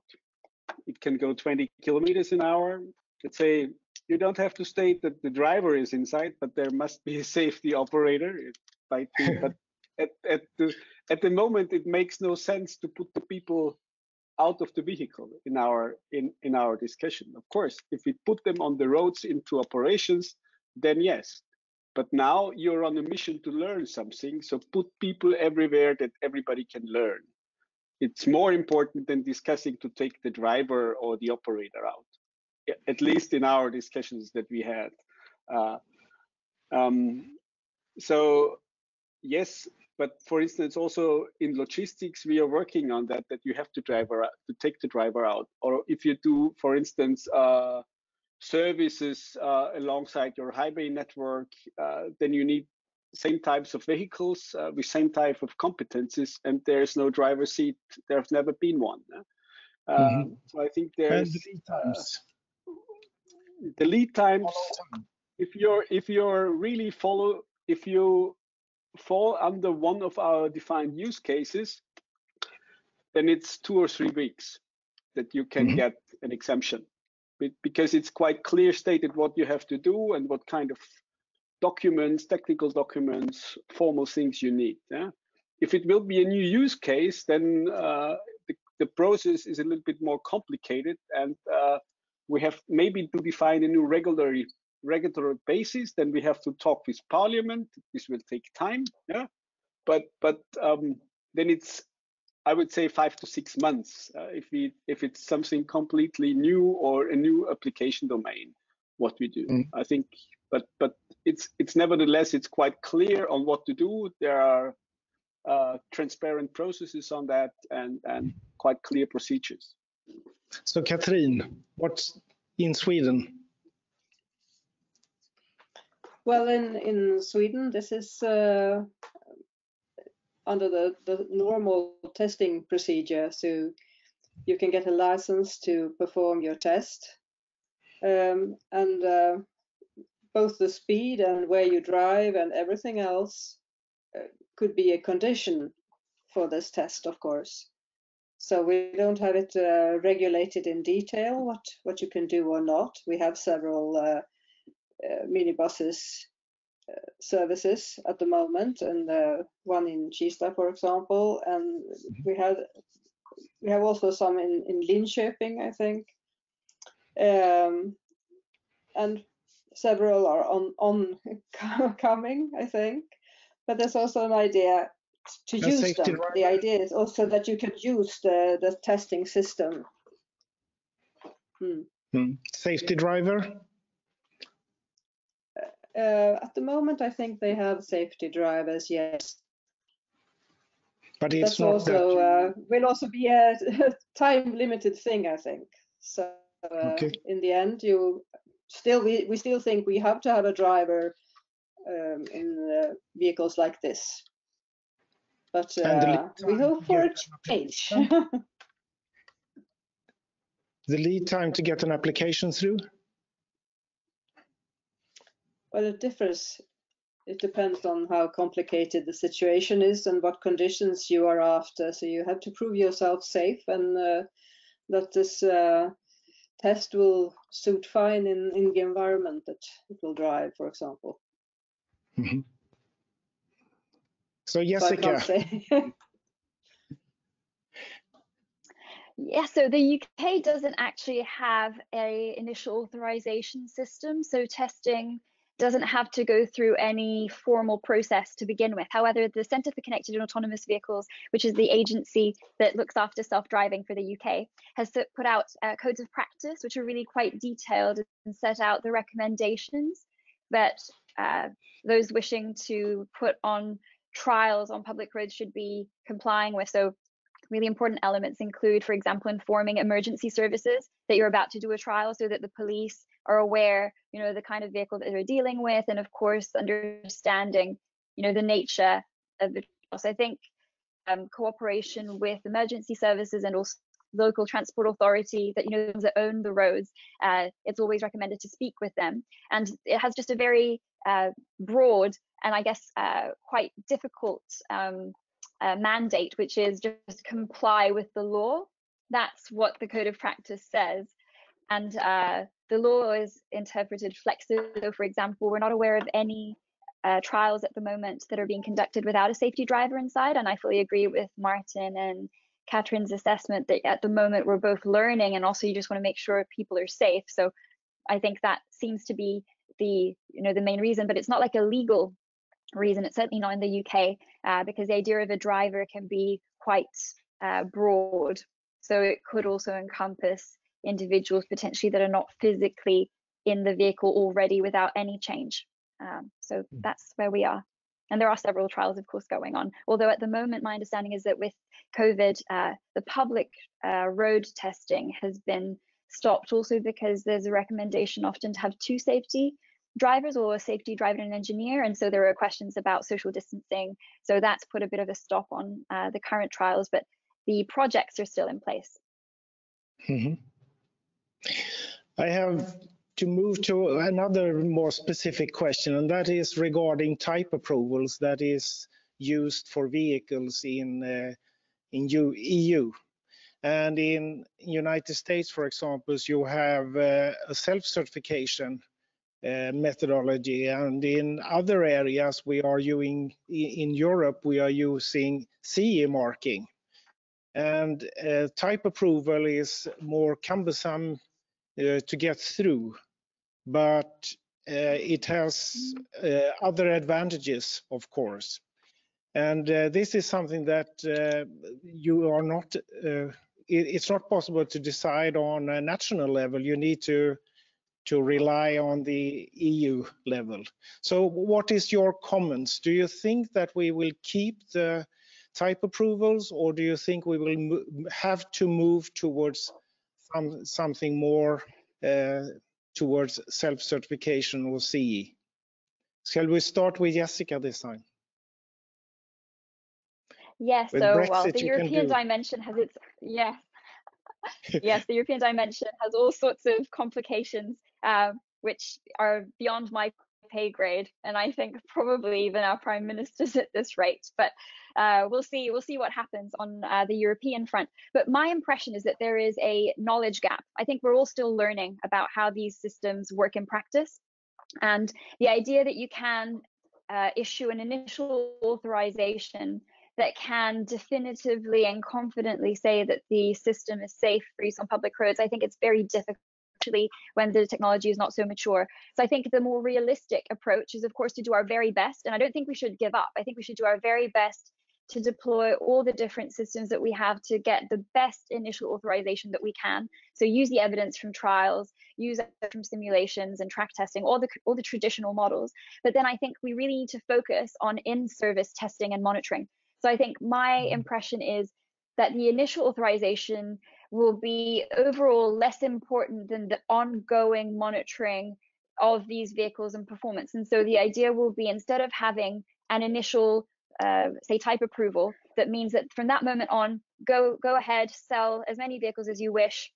It can go 20 kilometers an hour. Let's say you don't have to state that the driver is inside, but there must be a safety operator. It might be, but at the moment, it makes no sense to put the people out of the vehicle in our discussion. Of course, if we put them on the roads into operations, then yes. But now you're on a mission to learn something, so put people everywhere that everybody can learn. It's more important than discussing to take the driver or the operator out, at least in our discussions that we had. So yes, but for instance, also in logistics, we are working on that you have to take the driver out. Or if you do, for instance, services alongside your highway network, then you need same types of vehicles with same type of competencies, and there's no driver seat. There's never been one. So I think there's the lead times. If you fall under one of our defined use cases, then it's 2 or 3 weeks that you can get an exemption, because it's quite clear stated what you have to do and what kind of documents, technical documents, formal things you need. Yeah? If it will be a new use case, then the process is a little bit more complicated, and we have maybe to define a new regulatory regular basis, then we have to talk with Parliament. This will take time, yeah. But then it's, I would say, 5 to 6 months if it's something completely new or a new application domain, what we do. I think, but it's nevertheless, it's quite clear on what to do. There are transparent processes on that and quite clear procedures. So Katrin, what's in Sweden? Well, in Sweden, this is under the normal testing procedure. So you can get a license to perform your test. And both the speed and where you drive and everything else could be a condition for this test, of course. So we don't have it regulated in detail what you can do or not. We have several minibuses services at the moment, and one in Kista, for example, and we have also some in Linköping, I think, and several are on coming, I think. But there's also an idea to use them. The idea is also that you can use the testing system. Safety driver? At the moment, I think they have safety drivers, yes. But it's that's not also that will also be a time-limited thing, I think. So okay. In the end, we still think we have to have a driver in vehicles like this. But we hope for a change. The lead time to get an application through? Well, it differs. It depends on how complicated the situation is and what conditions you are after. So you have to prove yourself safe and that this test will suit fine in the environment that it will drive, for example. Mm-hmm. So Jessica. So I can't say. Yeah, so the UK doesn't actually have an initial authorization system, so testing doesn't have to go through any formal process to begin with. However, the Centre for Connected and Autonomous Vehicles, which is the agency that looks after self-driving for the UK, has put out codes of practice, which are really quite detailed and set out the recommendations that those wishing to put on trials on public roads should be complying with. So really important elements include, for example, informing emergency services that you're about to do a trial so that the police are aware, the kind of vehicle that they're dealing with, and of course, understanding, the nature of the trial. So I think cooperation with emergency services and also local transport authority that own the roads, it's always recommended to speak with them. And it has just a very broad and I guess quite difficult mandate, which is just comply with the law. That's what the code of practice says. And the law is interpreted flexibly. So, for example, we're not aware of any trials at the moment that are being conducted without a safety driver inside. And I fully agree with Martin and Katrin's assessment that at the moment we're both learning, and also you just want to make sure people are safe. So I think that seems to be the main reason, but it's not like a legal reason. It's certainly not in the UK because the idea of a driver can be quite broad. So it could also encompass individuals potentially that are not physically in the vehicle already without any change. So that's where we are. And there are several trials, of course, going on. Although at the moment, my understanding is that with COVID, the public road testing has been stopped also because there's a recommendation often to have 2 safety drivers, or a safety driver and an engineer. And so there are questions about social distancing. So that's put a bit of a stop on the current trials, but the projects are still in place. Mm-hmm. I have to move to another more specific question, and that is regarding type approvals that is used for vehicles in EU. And in United States, for example, you have a self-certification methodology, and in other areas we are using, in Europe, we are using CE marking. And type approval is more cumbersome to get through, but it has other advantages, of course. And this is something that you are not, it's not possible to decide on a national level. You need to rely on the EU level. So what is your comments? Do you think that we will keep the type approvals, or do you think we will have to move towards something more towards self-certification or CE? Shall we start with Jessica this time? Yes, With so Brexit, well, the you European dimension has its, yes, yes, the European dimension has all sorts of complications, which are beyond my pay grade, and I think probably even our prime ministers at this rate. But we'll see what happens on the European front. But my impression is that there is a knowledge gap. I think we're all still learning about how these systems work in practice, and the idea that you can issue an initial authorization that can definitively and confidently say that the system is safe for use on public roads, I think it's very difficult, especially when the technology is not so mature. So I think the more realistic approach is, of course, to do our very best. And I don't think we should give up. I think we should do our very best to deploy all the different systems that we have to get the best initial authorization that we can. So use the evidence from trials, use it from simulations and track testing, all the traditional models. But then I think we really need to focus on in-service testing and monitoring. So I think my impression is that the initial authorization will be overall less important than the ongoing monitoring of these vehicles and performance. And so the idea will be, instead of having an initial, say, type approval, that means that from that moment on, go ahead, sell as many vehicles as you wish,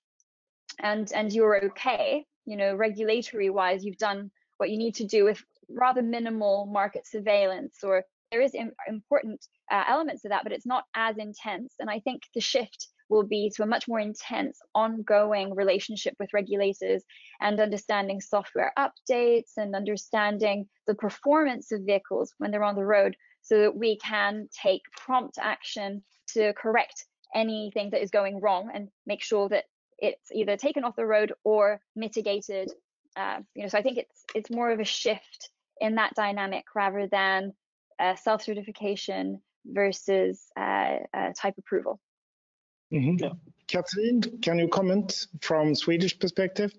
and you're okay. You know, regulatory wise, you've done what you need to do with rather minimal market surveillance, or there is important elements of that, but it's not as intense. And I think the shift will be to a much more intense, ongoing relationship with regulators, and understanding software updates and understanding the performance of vehicles when they're on the road, so that we can take prompt action to correct anything that is going wrong and make sure that it's either taken off the road or mitigated. So I think it's more of a shift in that dynamic rather than self-certification versus type approval. Mm-hmm. Yeah. Catherine, can you comment from Swedish perspective?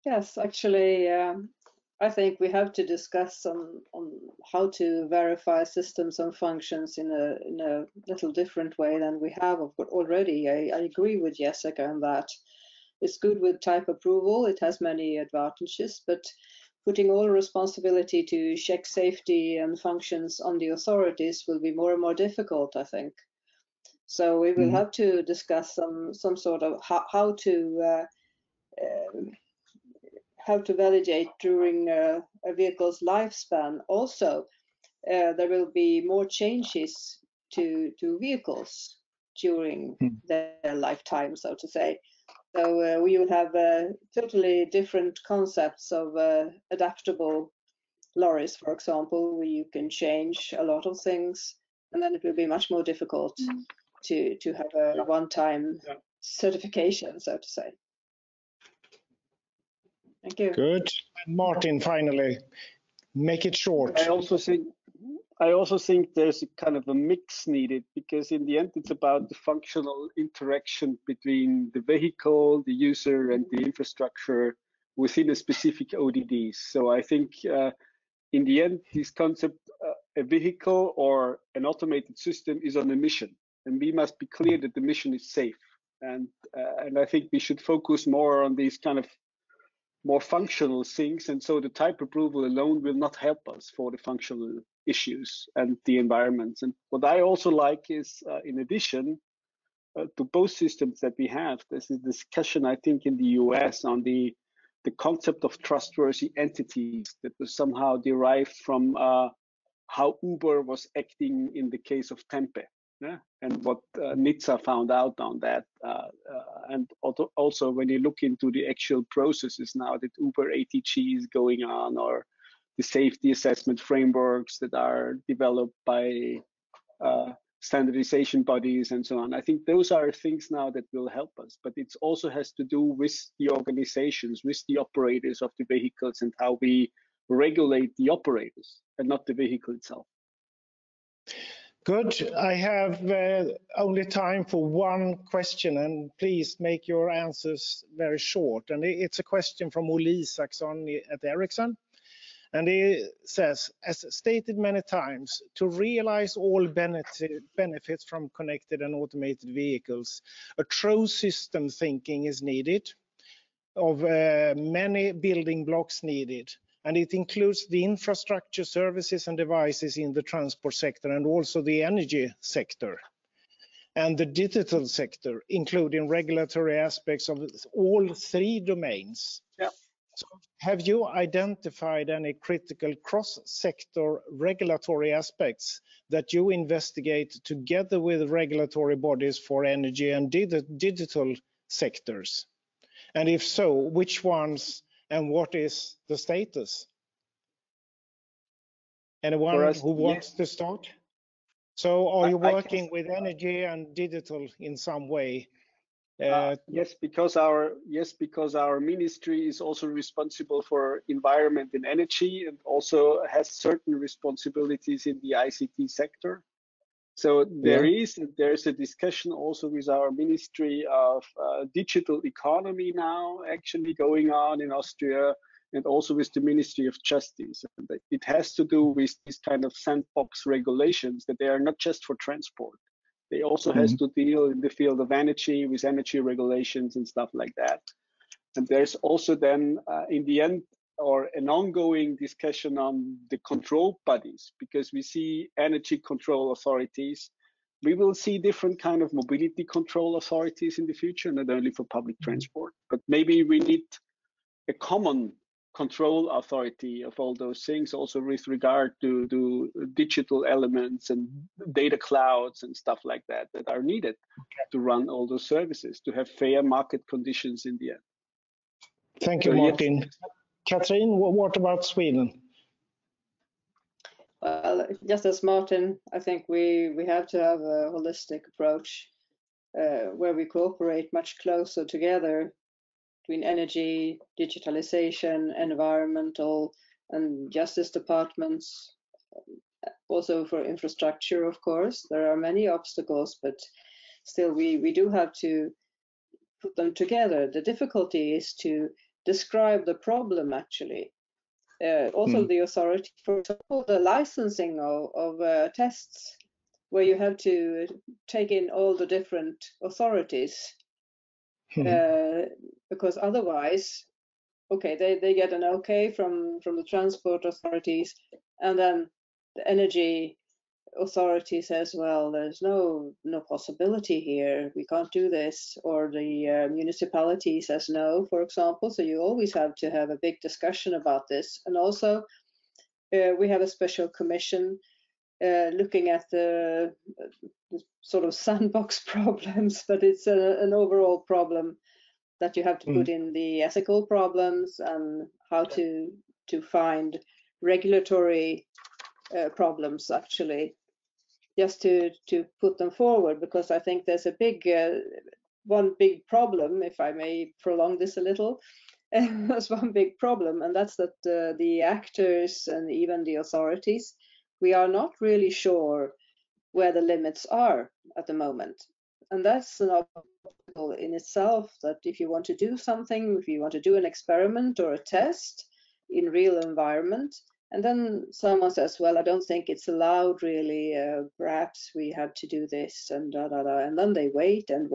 Yes, actually, I think we have to discuss on how to verify systems and functions in a little different way than we have already. I agree with Jessica on that. It's good with type approval. It has many advantages, but putting all responsibility to check safety and functions on the authorities will be more and more difficult, I think. So we will have to discuss some sort of how to validate during a vehicle's lifespan. Also, there will be more changes to vehicles during their lifetime, so to say. So we will have totally different concepts of adaptable lorries, for example, where you can change a lot of things, and then it will be much more difficult to have a one-time certification, so to say. Thank you. Good. And Martin, finally, make it short. I also think there's a kind of a mix needed, because in the end it's about the functional interaction between the vehicle, the user, and the infrastructure within a specific ODD. So I think in the end, this concept, a vehicle or an automated system is on a mission, and we must be clear that the mission is safe. And I think we should focus more on these kind of more functional things. And so the type approval alone will not help us for the functional issues and the environments. And what I also like is, in addition to both systems that we have, there's a discussion, I think, in the US on the concept of trustworthy entities that was somehow derived from how Uber was acting in the case of Tempe. Yeah? And what NHTSA found out on that. And also when you look into the actual processes now that Uber ATG is going on, or the safety assessment frameworks that are developed by standardization bodies and so on. I think those are things now that will help us, but it also has to do with the organizations, with the operators of the vehicles, and how we regulate the operators and not the vehicle itself. Good. I have only time for one question, and please make your answers very short. And it's a question from Oli Isaksson at Ericsson. And he says, as stated many times, to realize all benefits from connected and automated vehicles, a true system thinking is needed, of many building blocks needed. And it includes the infrastructure, services and devices in the transport sector, and also the energy sector and the digital sector, including regulatory aspects of all three domains. Yeah. So have you identified any critical cross-sector regulatory aspects that you investigate together with regulatory bodies for energy and digital sectors? And if so, which ones and what is the status? Anyone who wants to start? So are you working with energy and digital in some way? Yes, because our ministry is also responsible for environment and energy, and also has certain responsibilities in the ICT sector. So there's a discussion also with our Ministry of Digital Economy now actually going on in Austria, and also with the Ministry of Justice. And it has to do with these kind of sandbox regulations, that they are not just for transport. They also has to deal in the field of energy with energy regulations and stuff like that. And there's also then in the end, or an ongoing discussion on the control bodies, because we see energy control authorities. We will see different kind of mobility control authorities in the future, not only for public transport, but maybe we need a common control authority of all those things, also with regard to digital elements and data clouds and stuff like that are needed to run all those services, to have fair market conditions in the end. Thank you, Martin. Yes. Catherine, what about Sweden? Well, just as Martin, I think we have to have a holistic approach where we cooperate much closer together between energy, digitalization, environmental and justice departments. Also for infrastructure, of course, there are many obstacles, but still we do have to put them together. The difficulty is to describe the problem actually. Also the authority, for example, the licensing of tests, where you have to take in all the different authorities, because otherwise, okay, they get an okay from the transport authorities, and then the energy authority says, well, there's no possibility here, we can't do this, or the municipality says no, for example. So you always have to have a big discussion about this. And also we have a special commission looking at the sort of sandbox problems, but it's an overall problem that you have to put in the ethical problems and how to find regulatory problems actually, just to put them forward, because I think there's a big one big problem, if I may prolong this a little. There's one big problem, and that's that the actors and even the authorities, we are not really sure where the limits are at the moment. And that's an obstacle in itself, that if you want to do something, if you want to do an experiment or a test in real environment, and then someone says, well, I don't think it's allowed really, perhaps we have to do this and and then they wait and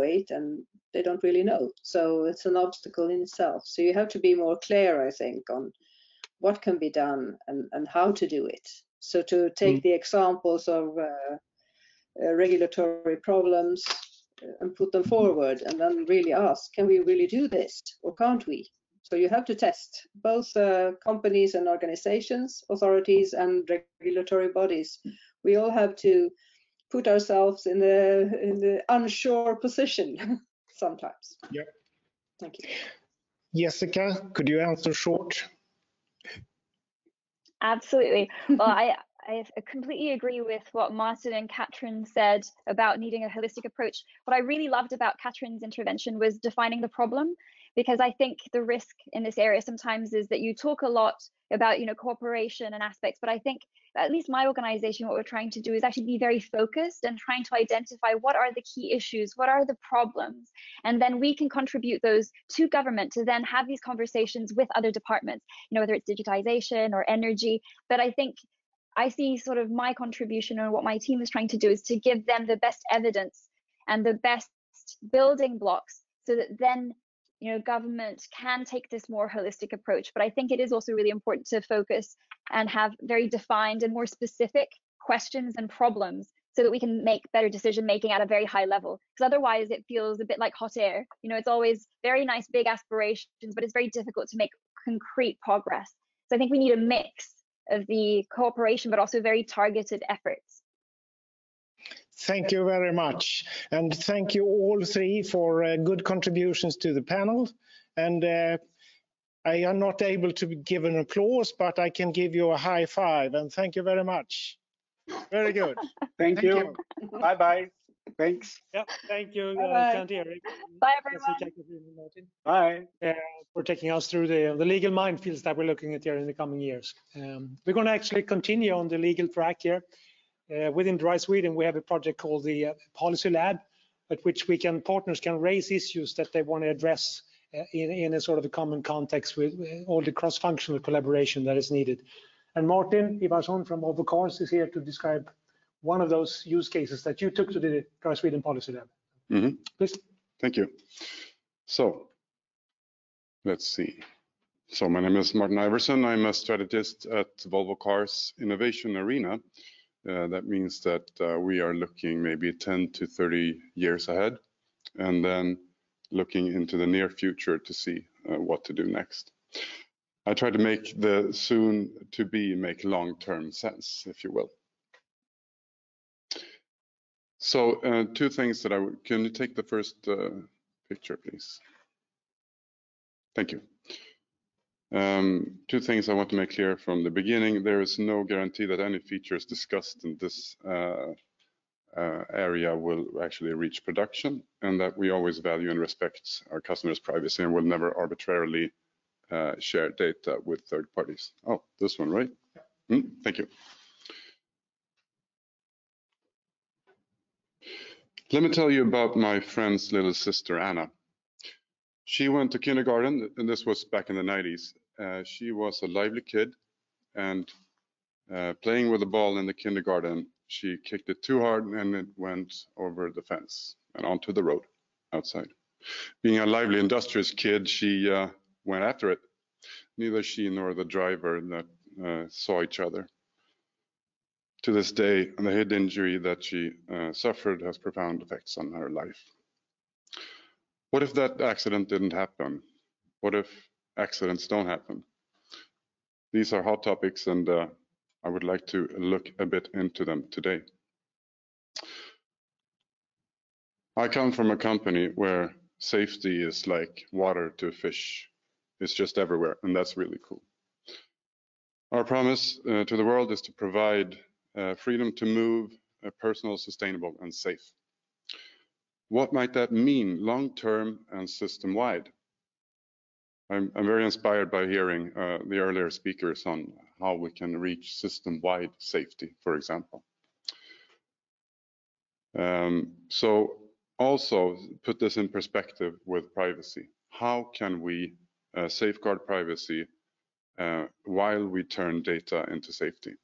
they don't really know. So it's an obstacle in itself. So you have to be more clear, I think, on what can be done and how to do it. So to take the examples of regulatory problems and put them forward, and then really ask, can we really do this or can't we? So you have to test both companies and organizations, authorities and regulatory bodies. We all have to put ourselves in the unsure position sometimes. Yeah. Thank you. Jessica, could you answer short? Absolutely. Well, I completely agree with what Martin and Katrin said about needing a holistic approach. What I really loved about Katrin's intervention was defining the problem, because I think the risk in this area sometimes is that you talk a lot about, cooperation and aspects, but I think at least my organization, what we're trying to do is actually be very focused and trying to identify what are the key issues, what are the problems, and then we can contribute those to government to then have these conversations with other departments, whether it's digitization or energy. But I think I see sort of my contribution and what my team is trying to do is to give them the best evidence and the best building blocks so that then government can take this more holistic approach. But I think it is also really important to focus and have very defined and more specific questions and problems so that we can make better decision making at a very high level. Because otherwise it feels a bit like hot air. It's always very nice, big aspirations, but it's very difficult to make concrete progress. So I think we need a mix of the cooperation, but also very targeted efforts. Thank you very much. And thank you all three for good contributions to the panel. And I am not able to give an applause, but I can give you a high five. And thank you very much. Very good. Thank you. Bye-bye. Thanks. Yeah, thank you, Kent Erik. Bye, everyone. Bye. For taking us through the legal minefields that we're looking at here in the coming years. We're going to actually continue on the legal track here. Within Dry Sweden, we have a project called the Policy Lab, at which partners can raise issues that they want to address in a sort of a common context with all the cross-functional collaboration that is needed. And Martin Ivarsson from Overcars is here to describe one of those use cases that you took to the Dry Sweden Policy Lab. Mm-hmm. Please. Thank you. So let's see. So my name is Martin Ivarsson. I'm a strategist at Volvo Cars Innovation Arena. That means that we are looking maybe 10 to 30 years ahead, and then looking into the near future to see what to do next. I try to make the soon to be make long-term sense, if you will. So two things that can you take the first picture, please? Thank you. Two things I want to make clear from the beginning. There is no guarantee that any features discussed in this area will actually reach production, and that we always value and respect our customers' privacy and will never arbitrarily share data with third parties. Oh, this one, right? Thank you. Let me tell you about my friend's little sister, Anna. She went to kindergarten, and this was back in the 90s. She was a lively kid, and playing with a ball in the kindergarten, she kicked it too hard and it went over the fence and onto the road outside. Being a lively, industrious kid, she went after it. Neither she nor the driver that saw each other. To this day, the head injury that she suffered has profound effects on her life. What if that accident didn't happen? What if accidents don't happen? These are hot topics, and I would like to look a bit into them today. I come from a company where safety is like water to a fish. It's just everywhere, and that's really cool. Our promise to the world is to provide freedom to move, personal, sustainable, and safe. What might that mean long-term and system-wide? I'm very inspired by hearing the earlier speakers on how we can reach system-wide safety, for example. So also put this in perspective with privacy. How can we safeguard privacy while we turn data into safety?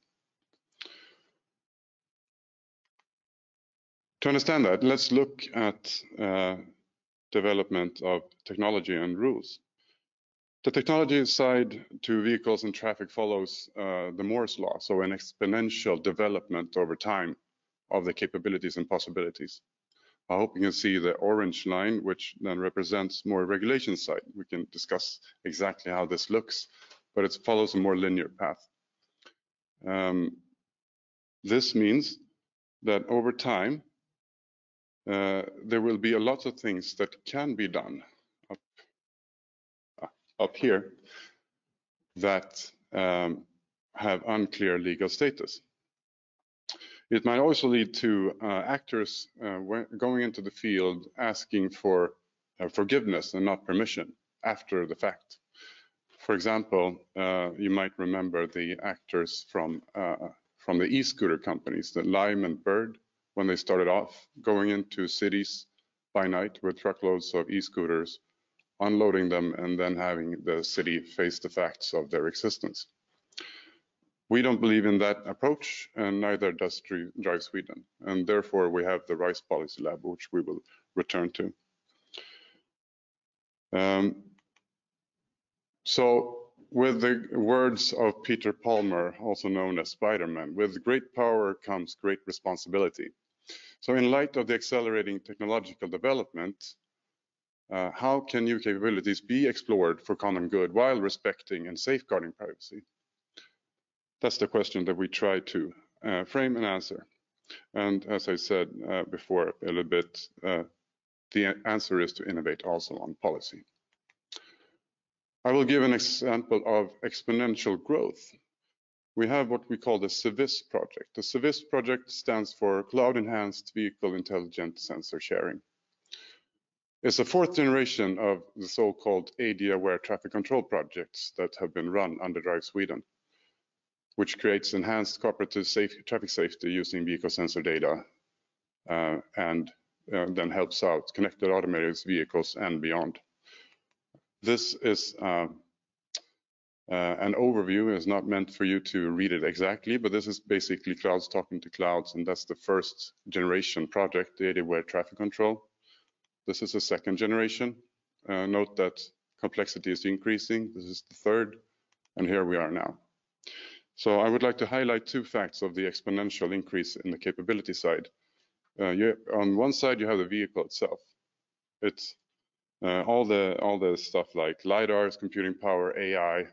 To understand that, let's look at development of technology and rules. The technology side to vehicles and traffic follows the Moore's law, so an exponential development over time of the capabilities and possibilities. I hope you can see the orange line, which then represents more regulation side. We can discuss exactly how this looks, but it follows a more linear path. This means that over time, there will be a lot of things that can be done up here that have unclear legal status. It might also lead to actors going into the field asking for forgiveness and not permission after the fact. For example, you might remember the actors from the e-scooter companies, the Lime and Bird, when they started off going into cities by night with truckloads of e-scooters, unloading them, and then having the city face the facts of their existence. We don't believe in that approach, and neither does Drive Sweden, and therefore we have the RISE Policy Lab, which we will return to. So with the words of Peter Palmer, also known as Spider-Man, with great power comes great responsibility. So in light of the accelerating technological development, how can new capabilities be explored for common good while respecting and safeguarding privacy? That's the question that we try to frame and answer. And as I said before a little bit, the answer is to innovate also on policy. I will give an example of exponential growth. We have what we call the CIVIS project. The CIVIS project stands for Cloud Enhanced Vehicle Intelligent Sensor Sharing. It's a fourth generation of the so-called AD-aware traffic control projects that have been run under Drive Sweden, which creates enhanced cooperative traffic safety using vehicle sensor data and then helps out connected automated vehicles and beyond. This is an overview. It's not meant for you to read it exactly, but this is basically clouds talking to clouds, and that's the first generation project, the AD-aware traffic control. This is a second generation. Note that complexity is increasing. This is the third, and here we are now. So I would like to highlight two facts of the exponential increase in the capability side. On one side, you have the vehicle itself. It's all the stuff like LiDARs, computing power, AI,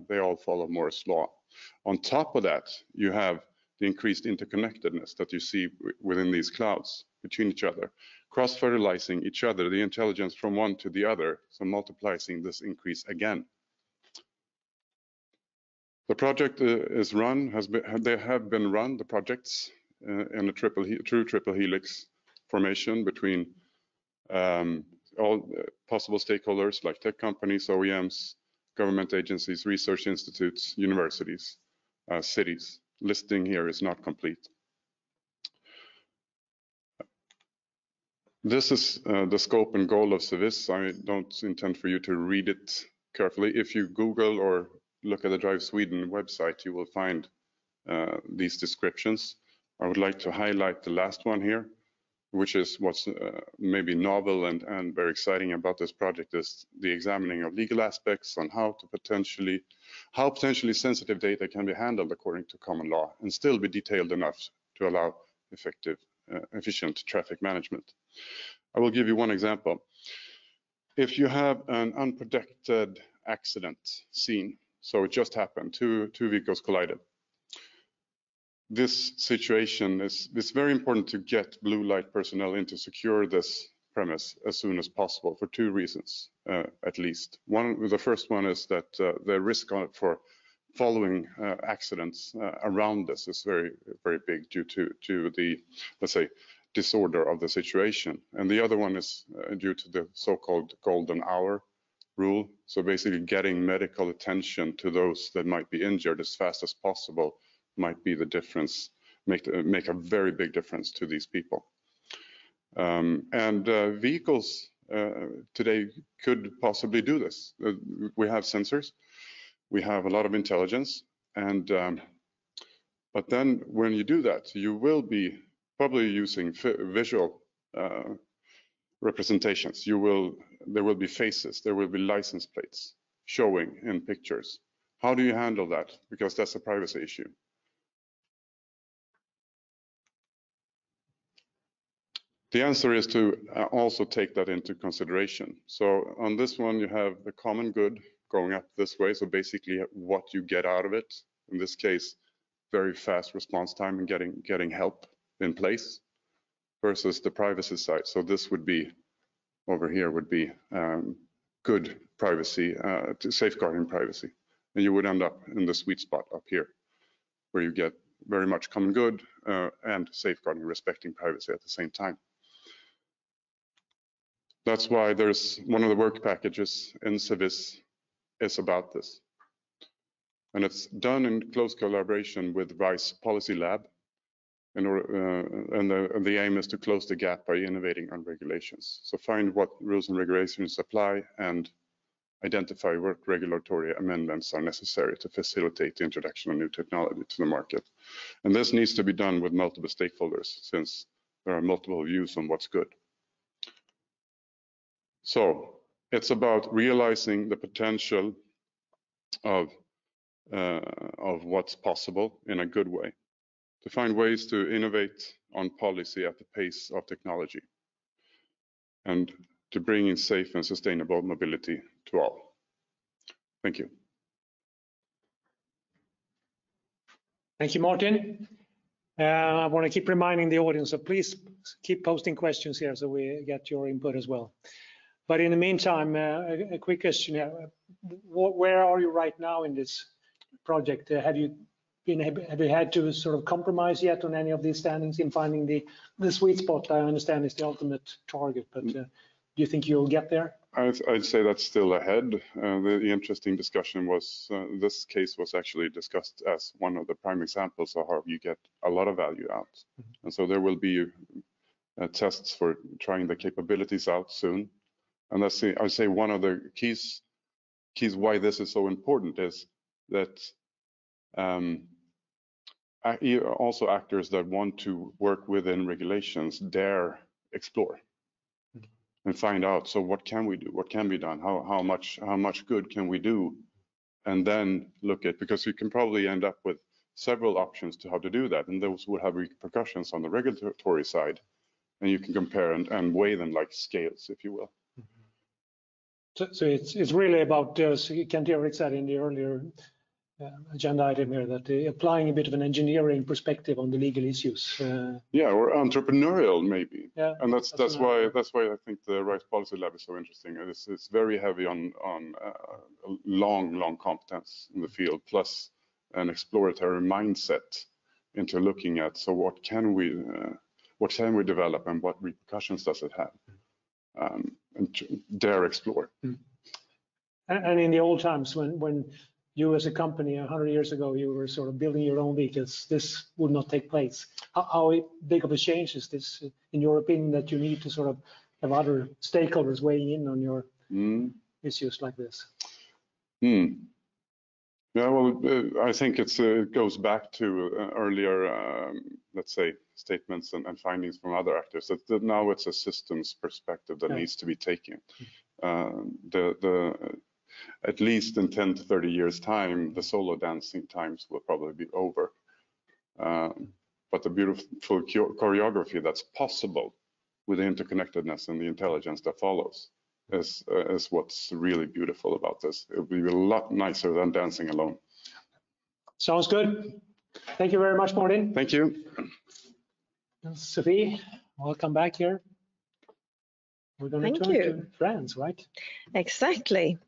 they all follow Moore's law. On top of that, you have the increased interconnectedness that you see within these clouds between each other, cross-fertilizing each other, the intelligence from one to the other, so multiplying this increase again. The project is run, they have been run, the projects, in a true triple helix formation between all possible stakeholders like tech companies, OEMs, government agencies, research institutes, universities, cities. Listing here is not complete. This is the scope and goal of CIVIS. I don't intend for you to read it carefully. If you Google or look at the Drive Sweden website, you will find these descriptions. I would like to highlight the last one here, which is what's maybe novel and very exciting about this project is the examining of legal aspects on how potentially sensitive data can be handled according to common law and still be detailed enough to allow efficient traffic management. I will give you one example. If you have an unprotected accident scene, so it just happened, two vehicles collided. This situation it's very important to get blue light personnel in to secure this premise as soon as possible for two reasons, at least. The first one is that the risk for following accidents around this is very, very big due to the, let's say, disorder of the situation. And the other one is due to the so-called golden hour rule. So basically getting medical attention to those that might be injured as fast as possible might be the difference, make a very big difference to these people. Vehicles today could possibly do this. We have sensors, we have a lot of intelligence, and but then when you do that, you will be probably using visual representations. There will be faces, there will be license plates showing in pictures. How do you handle that? Because that's a privacy issue. The answer is to also take that into consideration. So on this one, you have the common good going up this way. So basically what you get out of it, in this case, very fast response time and getting help in place versus the privacy side. So this would be, over here would be good privacy, safeguarding privacy. And you would end up in the sweet spot up here where you get very much common good and safeguarding, respecting privacy at the same time. That's why there's one of the work packages in Civis is about this. And it's done in close collaboration with Vice Policy Lab. And the aim is to close the gap by innovating on regulations. So find what rules and regulations apply and identify what regulatory amendments are necessary to facilitate the introduction of new technology to the market. And this needs to be done with multiple stakeholders, since there are multiple views on what's good. So it's about realizing the potential of what's possible in a good way, to find ways to innovate on policy at the pace of technology, and to bring in safe and sustainable mobility to all. Thank you. Thank you, Martin. I want to keep reminding the audience, so please keep posting questions here so we get your input as well. But in the meantime, a quick question here. Where are you right now in this project? Have you had to sort of compromise yet on any of these standings in finding the sweet spot? I understand is the ultimate target, but do you think you'll get there? I'd say that's still ahead. The interesting discussion was, this case was actually discussed as one of the prime examples of how you get a lot of value out. Mm-hmm. And so there will be tests for trying the capabilities out soon. And I'd say one of the keys why this is so important is that also actors that want to work within regulations dare explore and find out, so what can we do? What can be done? How much good can we do? And then look at, because you can probably end up with several options to how to do that, and those will have repercussions on the regulatory side, and you can compare and weigh them like scales, if you will. So it's really about, Kent-Erik said in the earlier agenda item here, that applying a bit of an engineering perspective on the legal issues. Yeah, or entrepreneurial maybe. Yeah, and that's why I think the Rights Policy Lab is so interesting. It's very heavy on long competence in the field, plus an exploratory mindset into looking at, so what can we develop and what repercussions does it have, and dare explore. And in the old times when you as a company 100 years ago, you were sort of building your own vehicles, this would not take place. How big of a change is this, in your opinion, that you need to sort of have other stakeholders weighing in on your issues like this? Yeah, well, I think it goes back to earlier, let's say, statements and findings from other actors, that now it's a systems perspective that needs to be taken. At least in 10 to 30 years' time, the solo dancing times will probably be over. But the beautiful choreography that's possible with the interconnectedness and the intelligence that follows is what's really beautiful about this. It will be a lot nicer than dancing alone. Sounds good. Thank you very much, Martin. Thank you. And Sofie, welcome back here. We're going to turn to France, right? Exactly.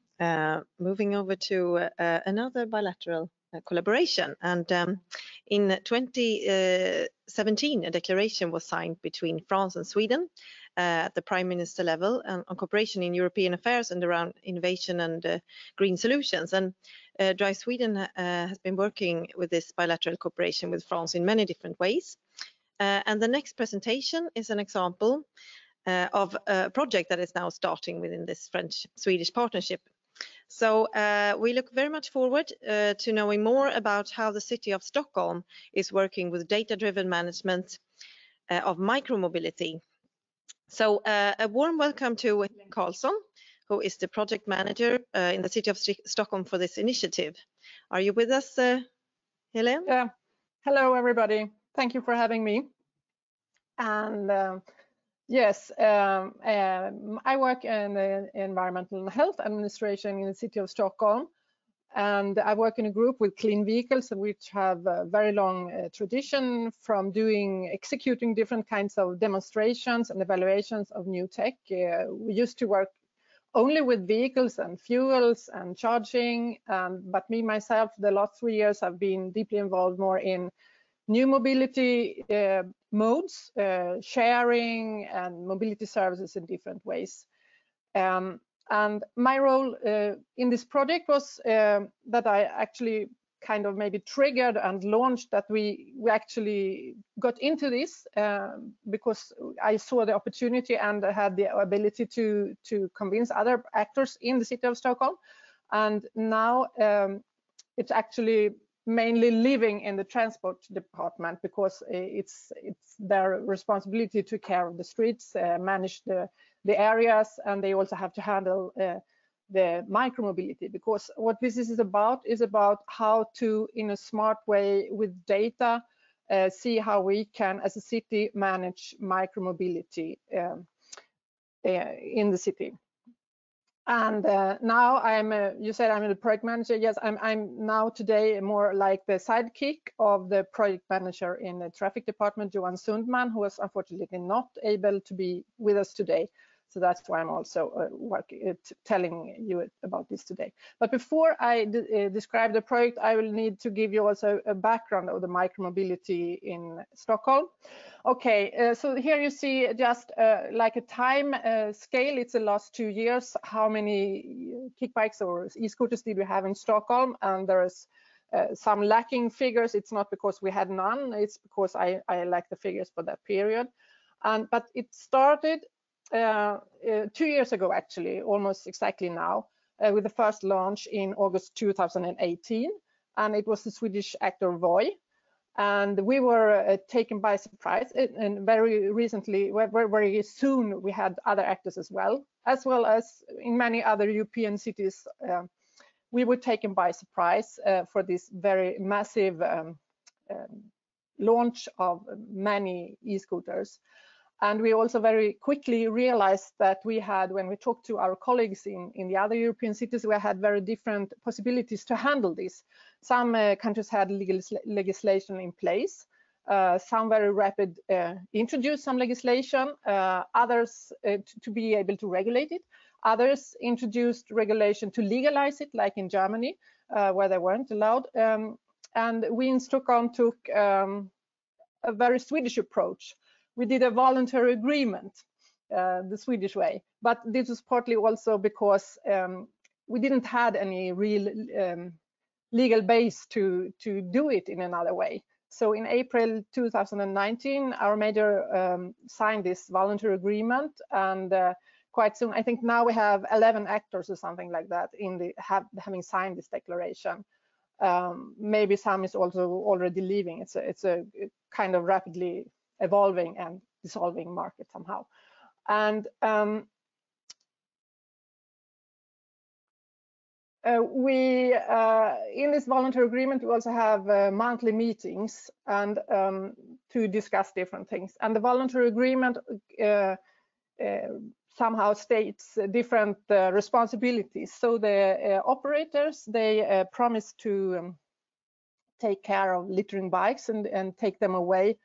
Moving over to another bilateral collaboration. And in 2017, a declaration was signed between France and Sweden at the Prime Minister level on cooperation in European affairs and around innovation and green solutions. And Drive Sweden has been working with this bilateral cooperation with France in many different ways. And the next presentation is an example of a project that is now starting within this French-Swedish partnership. So we look very much forward to knowing more about how the city of Stockholm is working with data-driven management of micromobility. So a warm welcome to Helen Karlsson, who is the project manager in the city of Stockholm for this initiative. Are you with us, Helen? Yeah. Hello, everybody. Thank you for having me. And yes, I work in the environmental health administration in the city of Stockholm, and I work in a group with clean vehicles, which have a very long tradition from executing different kinds of demonstrations and evaluations of new tech. We used to work only with vehicles and fuels and charging, but myself, the last 3 years, I've been deeply involved more in new mobility modes, sharing and mobility services in different ways. And my role in this project was that I actually kind of maybe triggered and launched that we actually got into this because I saw the opportunity and had the ability to convince other actors in the city of Stockholm. And now it's actually mainly living in the transport department because it's their responsibility to care of the streets, manage the areas, and they also have to handle the micromobility, because what this is about how to, in a smart way with data, see how we can as a city manage micromobility in the city. And now you said I'm the project manager. Yes, I'm now today more like the sidekick of the project manager in the traffic department, Johan Sundman, who was unfortunately not able to be with us today. So that's why I'm also telling you about this today. But before I describe the project, I will need to give you also a background of the micromobility in Stockholm. Okay, so here you see just like a time scale. It's the last 2 years. How many kick bikes or e-scooters did we have in Stockholm? And there is some lacking figures. It's not because we had none. It's because I lack the figures for that period. But it started 2 years ago, actually, almost exactly now, with the first launch in August 2018, and it was the Swedish actor Voi, and we were taken by surprise. And very recently, very soon, we had other actors as well as in many other European cities. We were taken by surprise for this very massive launch of many e-scooters. And we also very quickly realized that we had, when we talked to our colleagues in the other European cities, we had very different possibilities to handle this. Some countries had legislation in place. Some very rapid introduced some legislation, others to be able to regulate it. Others introduced regulation to legalize it, like in Germany, where they weren't allowed. And we in Stockholm took a very Swedish approach. We did a voluntary agreement, the Swedish way, but this was partly also because we didn't have any real legal base to do it in another way. So in April 2019, our major signed this voluntary agreement, and quite soon, I think now we have 11 actors or something like that having signed this declaration. Maybe some is also already leaving. It's a kind of rapidly evolving and dissolving market somehow. And we in this voluntary agreement, we also have monthly meetings and to discuss different things. And the voluntary agreement somehow states different responsibilities. So the operators, they promise to take care of littering bikes and take them away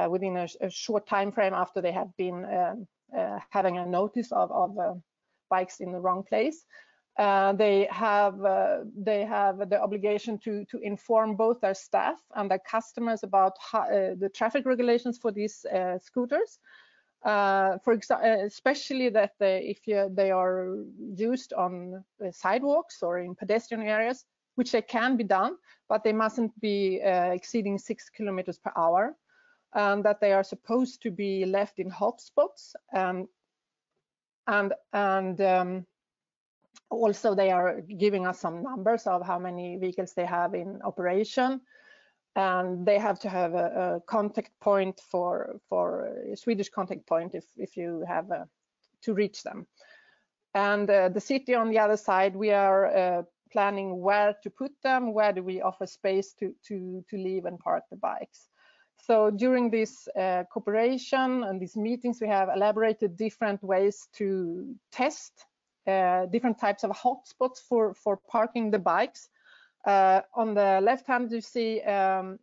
within a short time frame after they have been having a notice of bikes in the wrong place. They have the obligation to inform both their staff and their customers about the traffic regulations for these scooters. For example, especially that if they are used on sidewalks or in pedestrian areas, which they can be done, but they mustn't be exceeding 6 kilometers per hour. And that they are supposed to be left in hotspots, and also they are giving us some numbers of how many vehicles they have in operation, and they have to have a contact point for a Swedish contact point if you have to reach them. And the city on the other side, we are planning where to put them, where do we offer space to leave and park the bikes. So during this cooperation and these meetings, we have elaborated different ways to test different types of hotspots for parking the bikes. On the left hand, you see a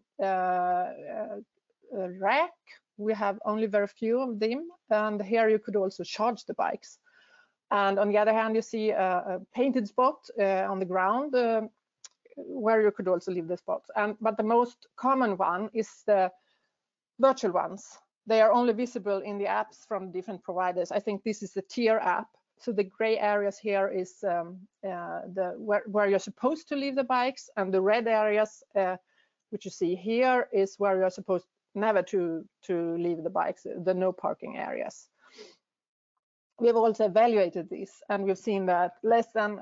rack. We have only very few of them, and here you could also charge the bikes. And on the other hand, you see a painted spot on the ground where you could also leave the spots. But the most common one is the virtual ones. They are only visible in the apps from different providers. I think this is the tier app. So the gray areas here is where you're supposed to leave the bikes, and the red areas, which you see here, is where you're supposed never to leave the bikes, the no parking areas. We have also evaluated this, and we've seen that less than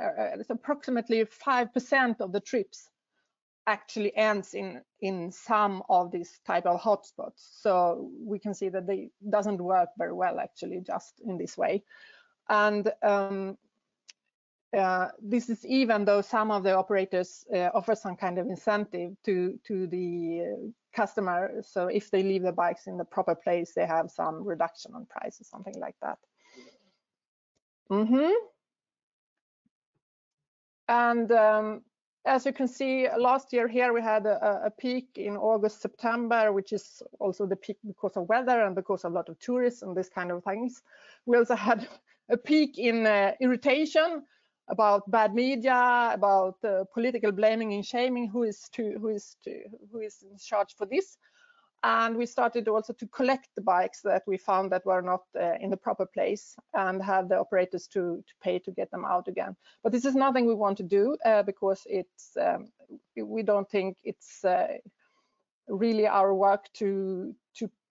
approximately 5% of the trips actually ends in some of these type of hotspots. So we can see that they doesn't work very well actually just in this way. And this is even though some of the operators offer some kind of incentive to the customer. So if they leave the bikes in the proper place, they have some reduction on price or something like that. And as you can see, last year here we had a peak in August, September, which is also the peak because of weather and because of a lot of tourists and this kind of things. We also had a peak in irritation about bad media, about political blaming and shaming, who is in charge for this. And we started also to collect the bikes that we found that were not in the proper place and have the operators to pay to get them out again. But this is nothing we want to do because it's we don't think it's really our work to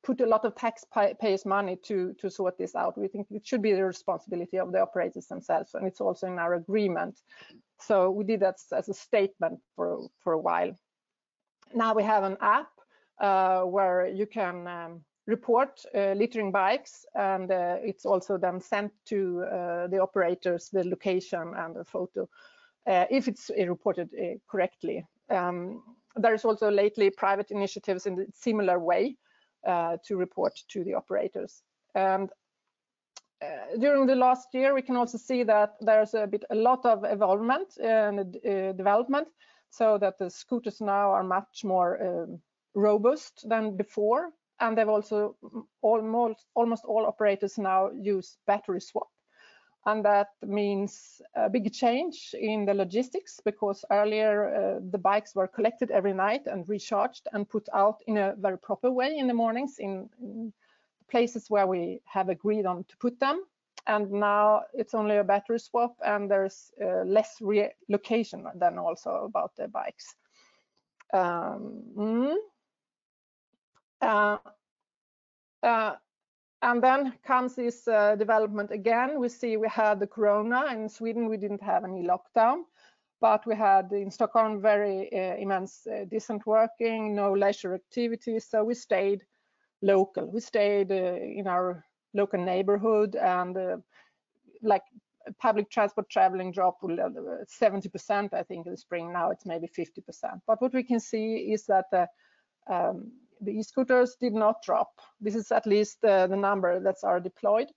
put a lot of taxpayers' money to sort this out. We think it should be the responsibility of the operators themselves, and it's also in our agreement. So we did that as a statement for a while. Now we have an app where you can report littering bikes, and it's also then sent to the operators, the location and the photo, if it's reported correctly. There is also lately private initiatives in a similar way to report to the operators. And during the last year, we can also see that there's a lot of evolvement and development, so that the scooters now are much more robust than before, and they've also almost all operators now use battery swap, and that means a big change in the logistics, because earlier the bikes were collected every night and recharged and put out in a very proper way in the mornings in places where we have agreed on to put them, and now it's only a battery swap, and there's less relocation than also about the bikes. And then comes this development again. We see we had the corona. In Sweden we didn't have any lockdown, but we had in Stockholm very immense decent working, no leisure activities, so we stayed local. We stayed in our local neighborhood, and like public transport traveling dropped 70%, I think, in the spring. Now it's maybe 50%. But what we can see is that the e-scooters did not drop. This is at least the number that are deployed.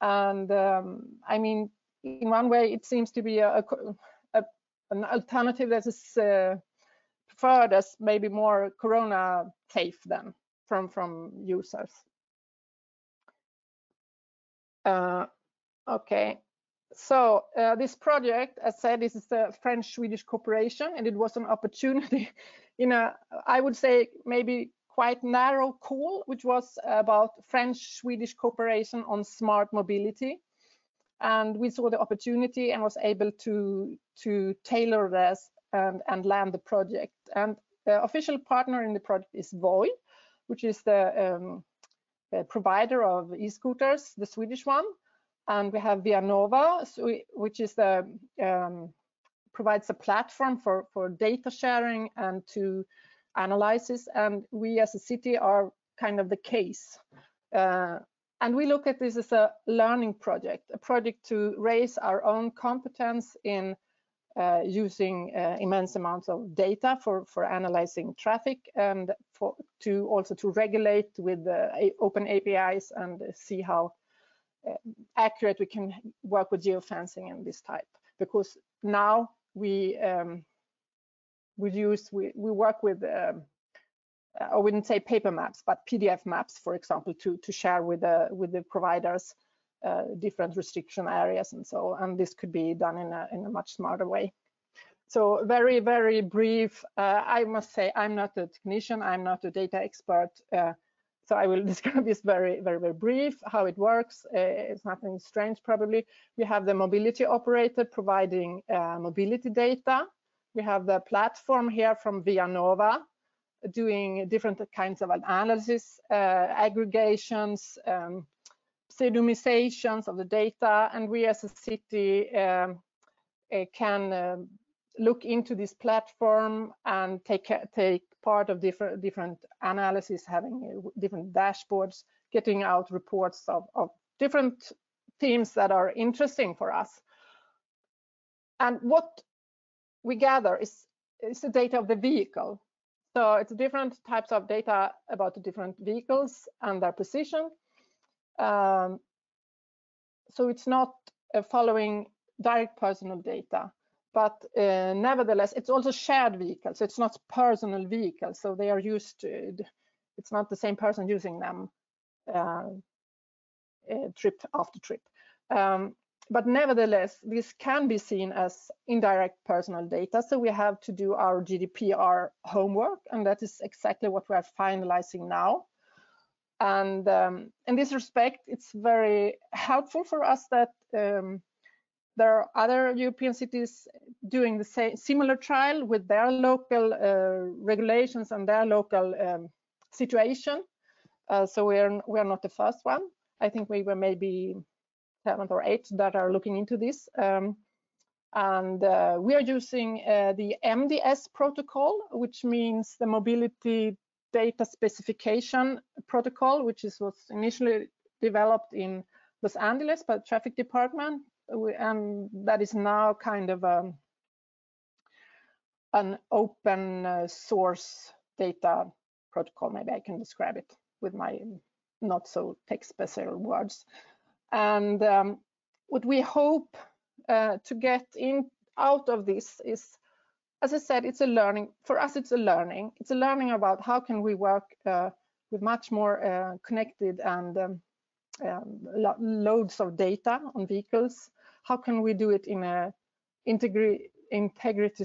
And I mean, in one way, it seems to be an alternative that is preferred as maybe more corona safe than from users. Okay, so this project, as said, this is the French-Swedish cooperation, and it was an opportunity in a, I would say, maybe quite narrow call, which was about French-Swedish cooperation on smart mobility. And we saw the opportunity and was able to tailor this and land the project. And the official partner in the project is Voi, which is the provider of e-scooters, the Swedish one. And we have Vianova, which is the provides a platform for data sharing and to analysis. And we as a city are kind of the case. And we look at this as a learning project, a project to raise our own competence in using immense amounts of data for analyzing traffic, and also to regulate with open APIs and see how accurate we can work with geofencing and this type. Because now we work with I wouldn't say paper maps, but PDF maps, for example, to share with the providers different restriction areas and so, and this could be done in a much smarter way. So very, very brief. I must say I'm not a technician, I'm not a data expert. So I will describe this very, very, very brief, how it works. It's nothing strange, probably. We have the mobility operator providing mobility data. We have the platform here from Vianova doing different kinds of analysis, aggregations, pseudonymizations of the data. And we as a city can look into this platform and take part of different analysis, having different dashboards, getting out reports of different themes that are interesting for us. And what we gather is the data of the vehicle. So it's different types of data about the different vehicles and their position. So it's not following direct personal data, but nevertheless, it's also shared vehicles. So it's not personal vehicles. So they are used to, it's not the same person using them trip after trip. But nevertheless, this can be seen as indirect personal data. So we have to do our GDPR homework, and that is exactly what we are finalizing now. And in this respect, it's very helpful for us that there are other European cities doing the same similar trial with their local regulations and their local situation. So we are not the first one. I think we were maybe 7th or 8th that are looking into this. And we are using the MDS protocol, which means the Mobility Data Specification Protocol, which was initially developed in Los Angeles by the traffic department. And that is now kind of an open source data protocol. Maybe I can describe it with my not so tech special words. And what we hope to get out of this is, as I said, it's a learning. For us, it's a learning. It's a learning about how can we work with much more connected and loads of data on vehicles. How can we do it in a integrity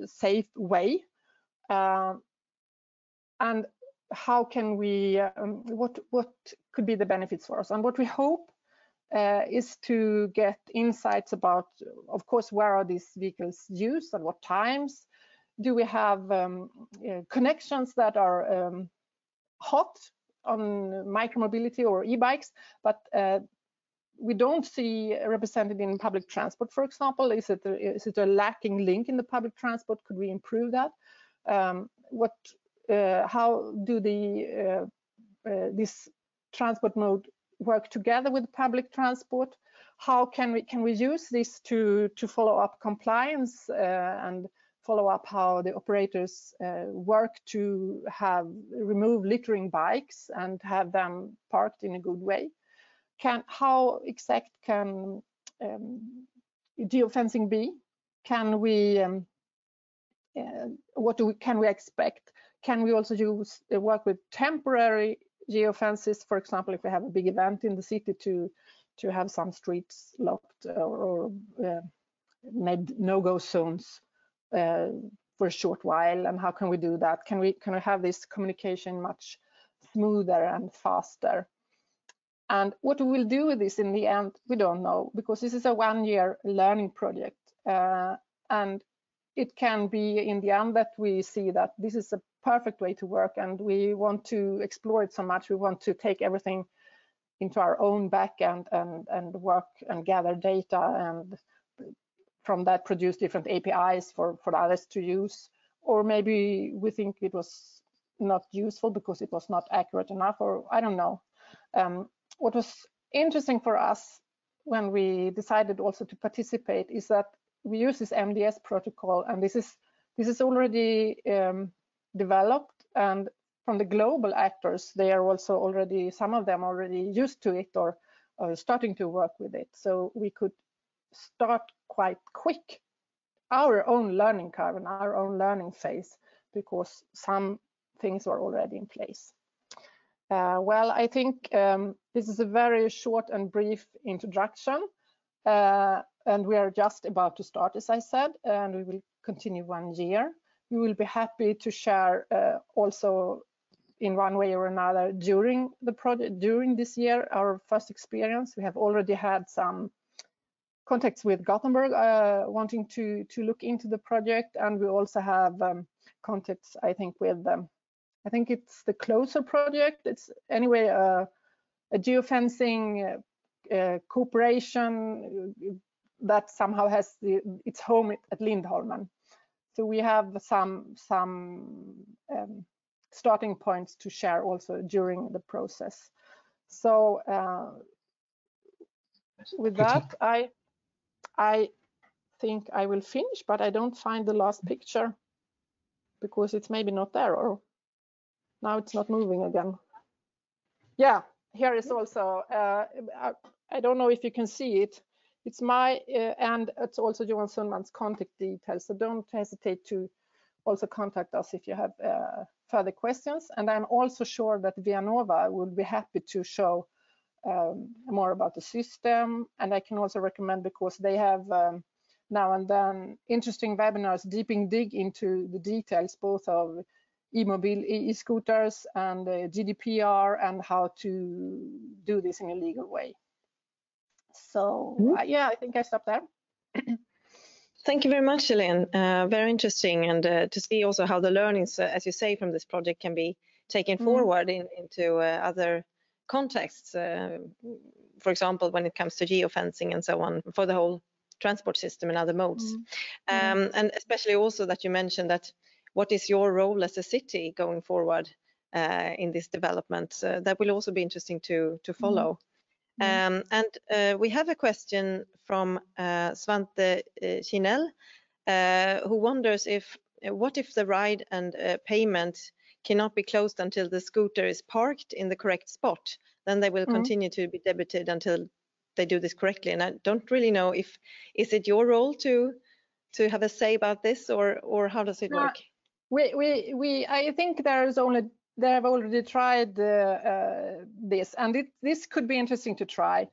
safe way? And how can we, what could be the benefits for us? And what we hope is to get insights about, of course, where are these vehicles used, at what times? Do we have connections that are hot on micromobility or e-bikes, but we don't see represented in public transport, for example? Is it a lacking link in the public transport? Could we improve that? How do this transport mode work together with public transport? How can we use this to follow up compliance and follow up how the operators work to remove littering bikes and have them parked in a good way? How exact can geofencing be? Can we can we expect? Can we also work with temporary geofences, for example, if we have a big event in the city to have some streets locked or made no-go zones for a short while? And how can we do that? Can we have this communication much smoother and faster? And what we will do with this in the end, we don't know, because this is a one-year learning project. And it can be in the end that we see that this is a perfect way to work, and we want to explore it so much. We want to take everything into our own backend and work and gather data, and from that produce different APIs for others to use. Or maybe we think it was not useful because it was not accurate enough, or I don't know. What was interesting for us when we decided also to participate is that we use this MDS protocol, and this is already developed, and from the global actors, they are also already, some of them already used to it or starting to work with it. So we could start quite quick our own learning curve and our own learning phase, because some things were already in place. Well, I think this is a very short and brief introduction. and we are just about to start, as I said, and we will continue 1 year. We will be happy to share also in one way or another during the project, during this year, our first experience. We have already had some contacts with Gothenburg wanting to look into the project, and we also have contacts, I think, with I think it's the Closer project. It's anyway a geofencing cooperation that somehow has its home at Lindholmen. So we have some starting points to share also during the process. So with that, I think I will finish, but I don't find the last picture because it's maybe not there, or now it's not moving again. Yeah, here is also, I don't know if you can see it. It's my, and it's also Johan Sundman's contact details. So don't hesitate to also contact us if you have further questions. And I'm also sure that Vianova will be happy to show more about the system. And I can also recommend, because they have now and then interesting webinars, dig into the details, both of e-scooters and GDPR and how to do this in a legal way. So yeah, I think I stop there. Thank you very much, Helene. Very interesting, and to see also how the learnings, as you say, from this project can be taken forward into other contexts. For example, when it comes to geofencing and so on, for the whole transport system and other modes. And especially also that you mentioned that what is your role as a city going forward in this development? That will also be interesting to follow. And we have a question from Svante Chinel, who wonders what if the ride and payment cannot be closed until the scooter is parked in the correct spot? Then they will continue to be debited until they do this correctly. And I don't really know is it your role to have a say about this, or how does it work? I think they have already tried this, and this could be interesting to try.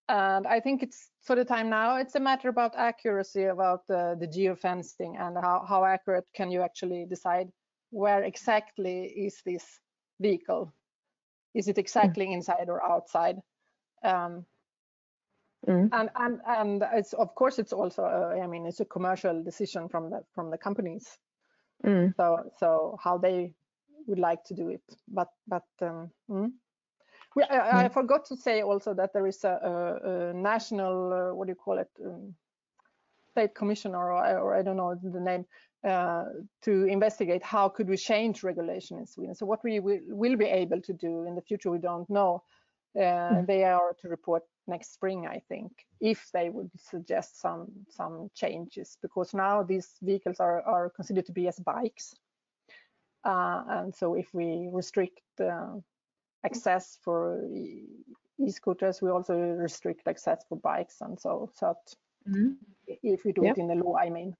And I think it's, for the time now, it's a matter about accuracy, about the geofencing, and how accurate can you actually decide where exactly is this vehicle? Is it exactly inside or outside? And it's, of course, it's also I mean, it's a commercial decision from the companies. So how they would like to do it, but I forgot to say also that there is a national what do you call it, state commissioner, or I don't know the name, to investigate how could we change regulation in Sweden. So what we will be able to do in the future, we don't know. They are to report next spring, I think, if they would suggest some changes, because now these vehicles are considered to be as bikes. And so if we restrict access for e-scooters, we also restrict access for bikes, and so if we do it in the law, I mean.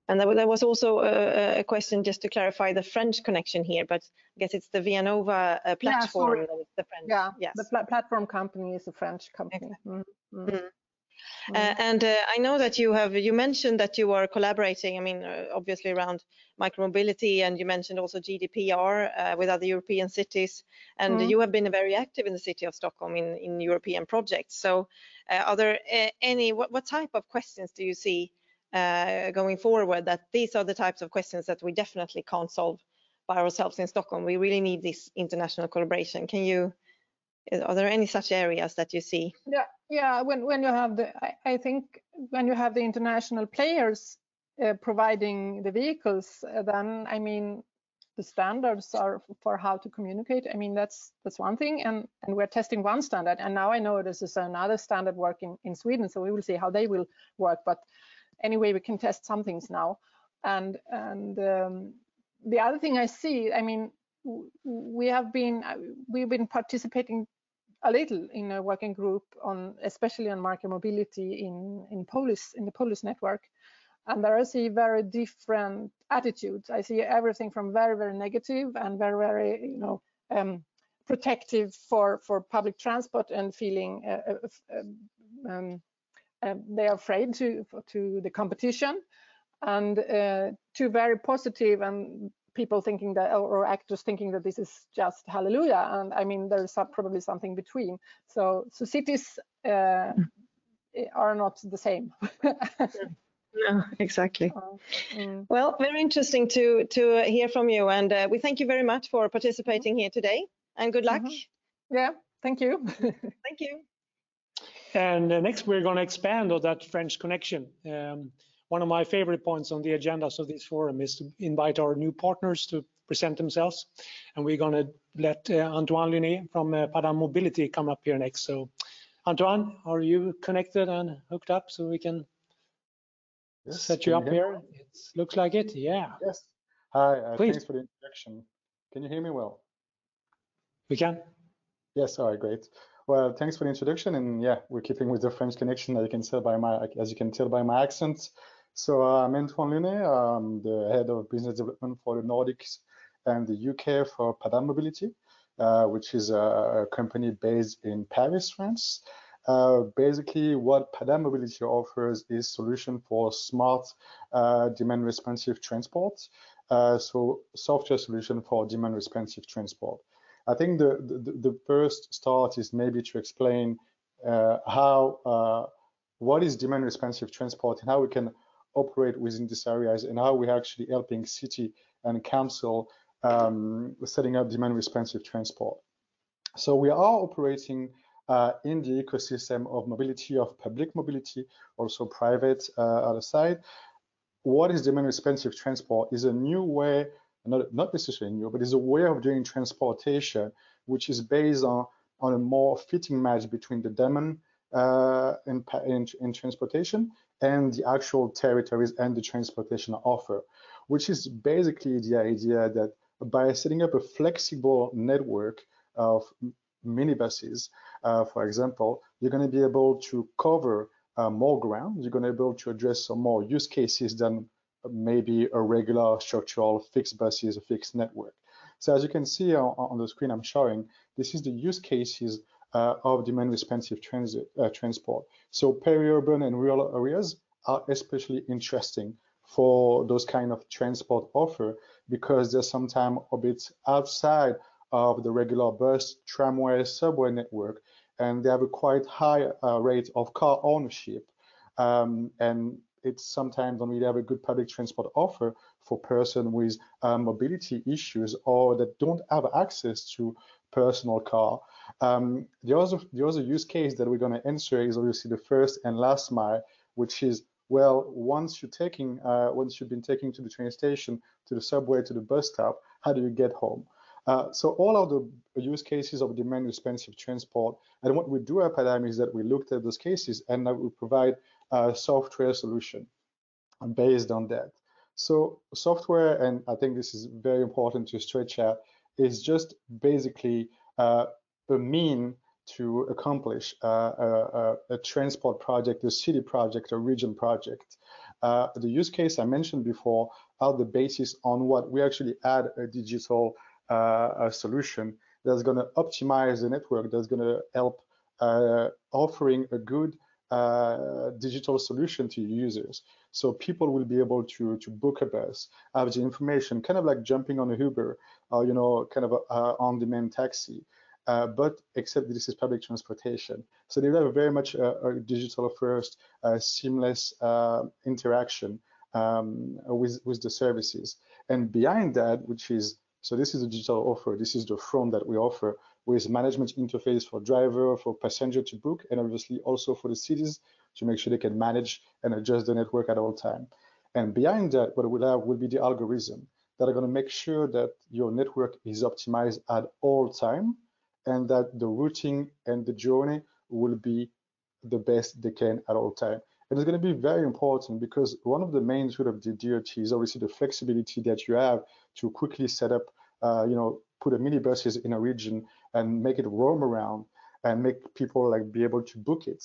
And there was also a question, just to clarify the French connection here, but I guess it's the Vianova platform. Yeah, that is the French. Yeah, yes. The platform company is a French company. And I know that you mentioned that you are collaborating, I mean, obviously around micromobility, and you mentioned also GDPR with other European cities, and you have been very active in the city of Stockholm in European projects. So are there what type of questions do you see going forward, that these are the types of questions that we definitely can't solve by ourselves in Stockholm? We really need this international collaboration. Are there any such areas that you see? Yeah. When you have I think when you have the international players providing the vehicles, then I mean the standards are for how to communicate. I mean that's one thing, and we're testing one standard, and now I know this is another standard working in Sweden, so we will see how they will work. But anyway, we can test some things now, and the other thing I see, I mean, we've been participating a little in a working group especially on micromobility in the Polish network, and there I see very different attitudes. I see everything from very, very negative and very, very protective for public transport, and feeling they are afraid to the competition, and to very positive and people thinking that, or actors thinking that this is just hallelujah. And I mean, there's probably something between. So cities are not the same. No, exactly. Well, very interesting to hear from you, and we thank you very much for participating here today, and good luck. Yeah, thank you. Thank you. And next we're going to expand on that French connection. One of my favorite points on the agendas of this forum is to invite our new partners to present themselves, and we're going to let Antoine Lunet from Padam Mobility come up here next. So Antoine, are you connected and hooked up so we can set you up here? It looks like it. Yeah. Yes. Hi. Please. Thanks for the introduction. Can you hear me well? We can. Yes. All right. Great. Well, thanks for the introduction. And yeah, we're keeping with the French connection, as you can tell by my accent. So I'm Antoine Lunet. I'm the head of business development for the Nordics and the UK for Padam Mobility, which is a company based in Paris, France. Basically, what Padam Mobility offers is solution for smart demand responsive transport. So software solution for demand responsive transport. I think the first start is maybe to explain what is demand responsive transport and how we can operate within these areas, and how we're actually helping city and council setting up demand responsive transport. So we are operating in the ecosystem of mobility, of public mobility, also private other side. What is demand responsive transport is a new way, not necessarily new, but is a way of doing transportation which is based on a more fitting match between the demand in transportation and the actual territories and the transportation offer, which is basically the idea that by setting up a flexible network of minibuses, for example, you're going to be able to cover more ground. You're going to be able to address some more use cases than maybe a regular structural fixed buses, a fixed network. So as you can see on the screen I'm showing, this is the use cases of demand responsive transport. So peri-urban and rural areas are especially interesting for those kind of transport offer, because they're sometimes a bit outside of the regular bus, tramway, subway network, and they have a quite high rate of car ownership. And it's sometimes don't really have a good public transport offer for person with mobility issues or that don't have access to personal car. The other use case that we're going to answer is obviously the first and last mile, which is, well, once you've been taken to the train station, to the subway, to the bus stop, how do you get home? So all of the use cases of demand responsive transport, and what we do at Padam is that we looked at those cases and we provide a software solution based on that. So software, and I think this is very important to stretch out, is just basically a mean to accomplish a transport project, a city project, a region project. The use case I mentioned before are the basis on what we actually add a digital solution that's going to optimize the network, that's going to help offering a good digital solution to users. So people will be able to book a bus, have the information, kind of like jumping on a Uber, or kind of a on-demand taxi, but except this is public transportation. So they have very much a digital first, seamless interaction with the services. And behind that, which is, so this is a digital offer, this is the front that we offer, with management interface for driver, for passenger to book, and obviously also for the cities to make sure they can manage and adjust the network at all time. And behind that, what we'll have will be the algorithm that are going to make sure that your network is optimized at all time, and that the routing and the journey will be the best they can at all time. And it's going to be very important, because one of the main sort of the DOT is obviously the flexibility that you have to quickly set up, put a minibuses in a region and make it roam around and make people like be able to book it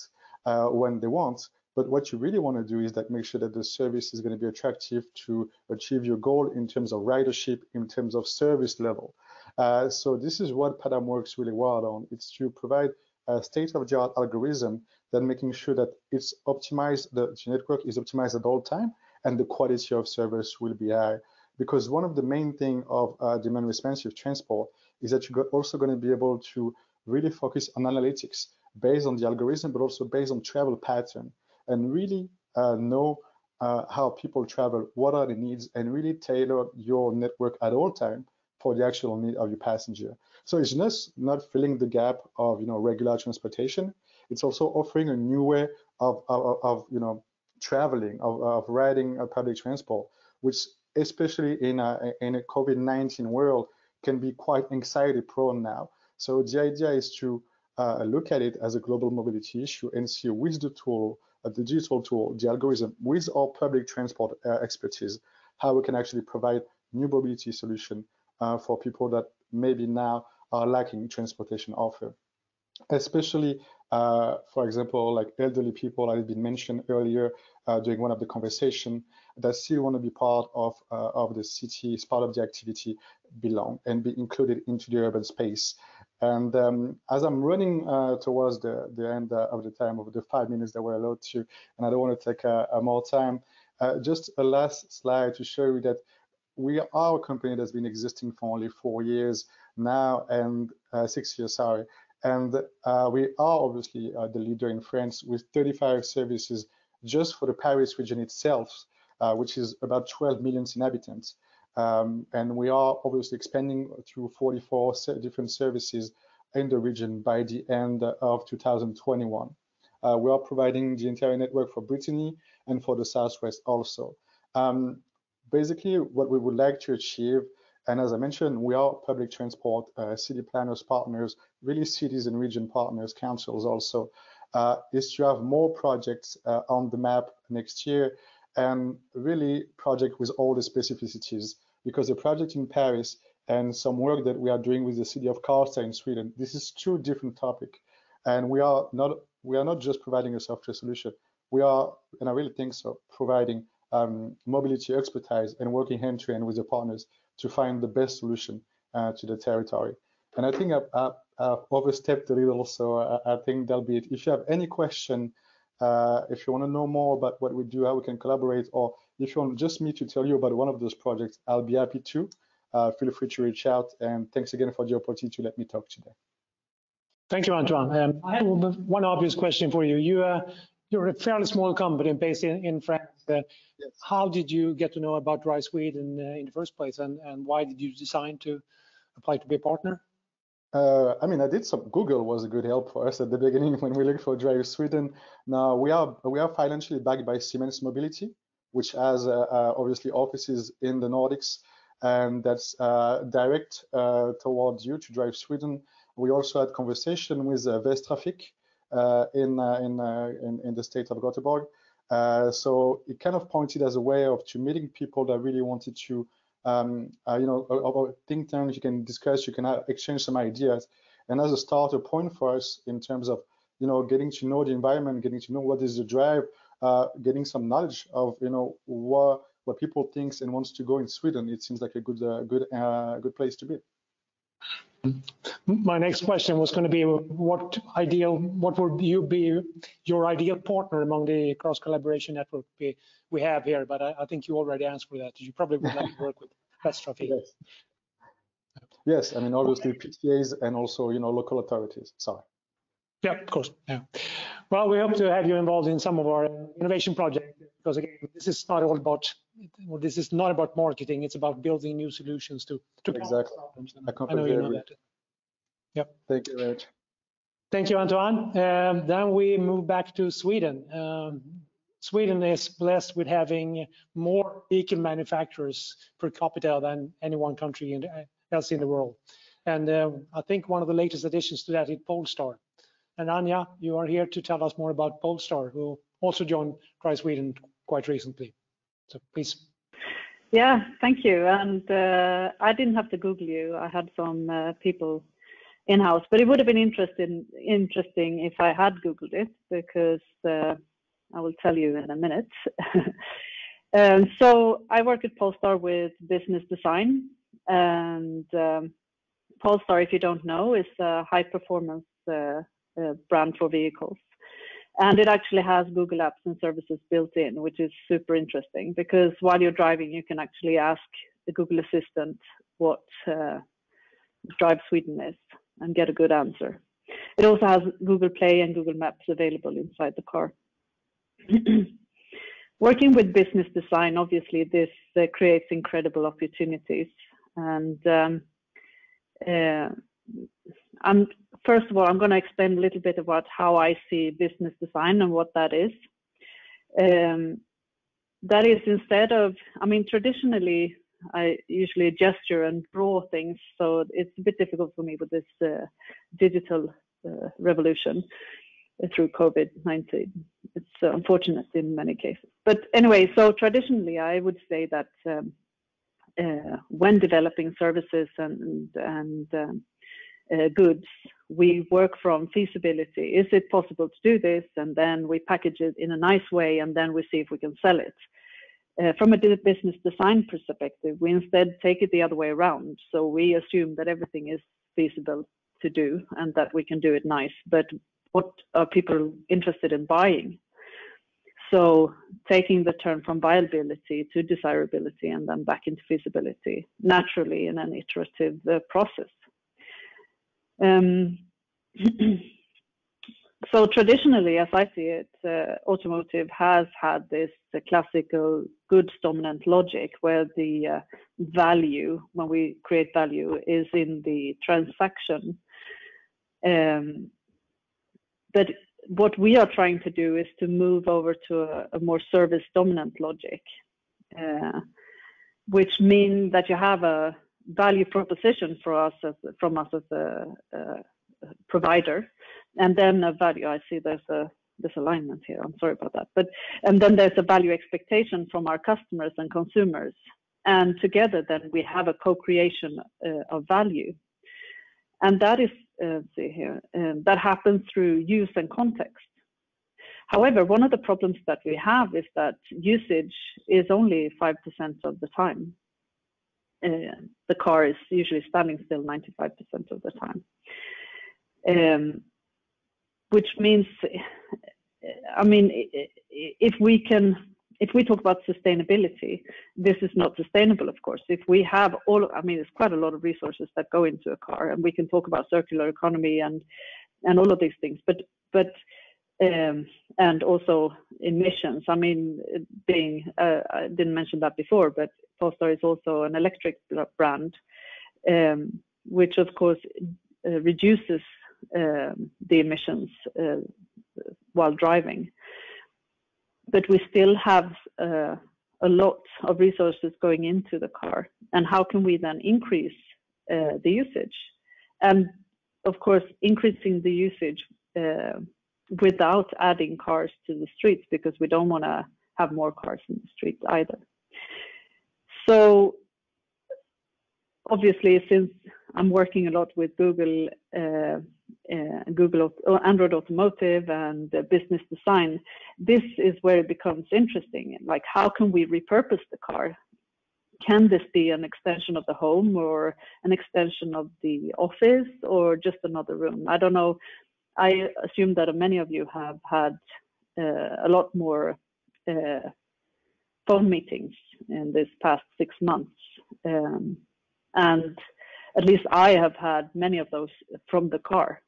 when they want. But what you really want to do is that make sure that the service is going to be attractive to achieve your goal in terms of ridership, in terms of service level. So this is what Padam works really well on. It's to provide a state-of-the-art algorithm then making sure that it's optimized, the network is optimized at all time, and the quality of service will be high. Because one of the main things of demand responsive transport is that you're also going to be able to really focus on analytics based on the algorithm, but also based on travel pattern, and really know how people travel, what are the needs, and really tailor your network at all time for the actual need of your passenger. So it's just not filling the gap of regular transportation. It's also offering a new way of traveling, of riding public transport, which especially in a COVID-19 world can be quite anxiety prone now. So the idea is to look at it as a global mobility issue and see with the tool, the digital tool, the algorithm, with our public transport expertise, how we can actually provide new mobility solution for people that maybe now are lacking transportation offer. Especially, for example, like elderly people that have been mentioned earlier during one of the conversation that still want to be part of the city, as part of the activity, belong and be included into the urban space. And as I'm running towards the end of the time of the 5 minutes that we're allowed to, and I don't want to take more time, just a last slide to show you that we are a company that's been existing for only 4 years now, and 6 years, sorry. And we are obviously the leader in France with 35 services just for the Paris region itself, which is about 12 million inhabitants. And we are obviously expanding through 44 different services in the region by the end of 2021. We are providing the entire network for Brittany and for the Southwest also. Basically, what we would like to achieve, and as I mentioned, we are public transport, city planners, partners, really cities and region partners, councils also, is to have more projects on the map next year, and really project with all the specificities. Because the project in Paris and some work that we are doing with the city of Karlstad in Sweden, this is two different topics. And we are not just providing a software solution. We are, and I really think so, providing mobility expertise and working hand to hand with the partners to find the best solution to the territory. And I think I've overstepped a little, so I think that'll be it. If you have any question, if you want to know more about what we do, how we can collaborate, or if you want just me to tell you about one of those projects, I'll be happy to. Feel free to reach out, and thanks again for the opportunity to let me talk today. Thank you, Antoine. I have one obvious question for you. You're a fairly small company based in France. Yes. How did you get to know about Drive Sweden in the first place, and why did you decide to apply to be a partner? I mean, I did some. Google was a good help for us at the beginning when we looked for Drive Sweden. Now we are financially backed by Siemens Mobility, which has obviously offices in the Nordics, and that's direct towards you to Drive Sweden. We also had conversation with Västtrafik in the state of Gothenburg. So it kind of pointed as a way of to meeting people that really wanted to, about think tanks. You can discuss, you can exchange some ideas, and as a starter point for us in terms of, getting to know the environment, getting to know what is the drive, getting some knowledge of, what people thinks and wants to go in Sweden. It seems like a good place to be. My next question was going to be, what would you be your ideal partner among the cross collaboration network we have here? But I think you already answered that. You probably would like to work with Västtrafik. Yes. Yes, I mean obviously PTAs and also local authorities. Sorry. Yeah, of course. Yeah. Well, we hope to have you involved in some of our innovation projects, because again, this is not about marketing. It's about building new solutions to exactly. problems. I completely agree. That. Yep. Thank you very much. Thank you, Antoine. Then we move back to Sweden. Sweden is blessed with having more vehicle manufacturers per capita than any one country else in the world. And I think one of the latest additions to that is Polestar. And Anja, you are here to tell us more about Polestar, who also joined Drive Sweden quite recently. So please. Yeah, thank you. And I didn't have to Google you. I had some people in-house, but it would have been interesting if I had Googled it, because I will tell you in a minute. So I work at Polestar with business design, and Polestar, if you don't know, is a high performance brand for vehicles. And it actually has Google Apps and services built in, which is super interesting because while you're driving, you can actually ask the Google Assistant what Drive Sweden is and get a good answer. It also has Google Play and Google Maps available inside the car. Working with business design, obviously, this creates incredible opportunities. And first of all, I'm going to explain a little bit about how I see business design and what that is. That is, instead of, I mean, traditionally, I usually gesture and draw things, so it's a bit difficult for me with this digital revolution through COVID-19. It's unfortunate in many cases. But anyway, so traditionally, I would say that when developing services and goods, we work from feasibility. Is it possible to do this? And then we package it in a nice way, and then we see if we can sell it. From a business design perspective, we instead take it the other way around. So we assume that everything is feasible to do and that we can do it nice, but what are people interested in buying? So taking the turn from viability to desirability and then back into feasibility naturally in an iterative process. So traditionally, as I see it, automotive has had this classical goods dominant logic where the value, when we create value, is in the transaction. But what we are trying to do is to move over to a more service dominant logic, which means that you have a value proposition for us from us as a provider, and then a value. I see there's a disalignment here. I'm sorry about that. And then there's a value expectation from our customers and consumers, and together then we have a co-creation of value, and that is that happens through use and context. However, one of the problems that we have is that usage is only 5% of the time. The car is usually standing still 95% of the time. Which means, I mean, if we talk about sustainability, this is not sustainable, of course. If we have I mean, there's quite a lot of resources that go into a car, and we can talk about circular economy and all of these things, but and also emissions. I mean, I didn't mention that before, but Polestar is also an electric brand, which of course reduces the emissions while driving. But we still have a lot of resources going into the car. And how can we then increase the usage? And of course, increasing the usage without adding cars to the streets, because we don't want to have more cars in the streets either. So obviously, since I'm working a lot with Google Android Automotive and business design, this is where it becomes interesting. Like, how can we repurpose the car? Can this be an extension of the home or an extension of the office or just another room? I don't know. I assume that many of you have had a lot more phone meetings in this past 6 months. And at least I have had many of those from the car.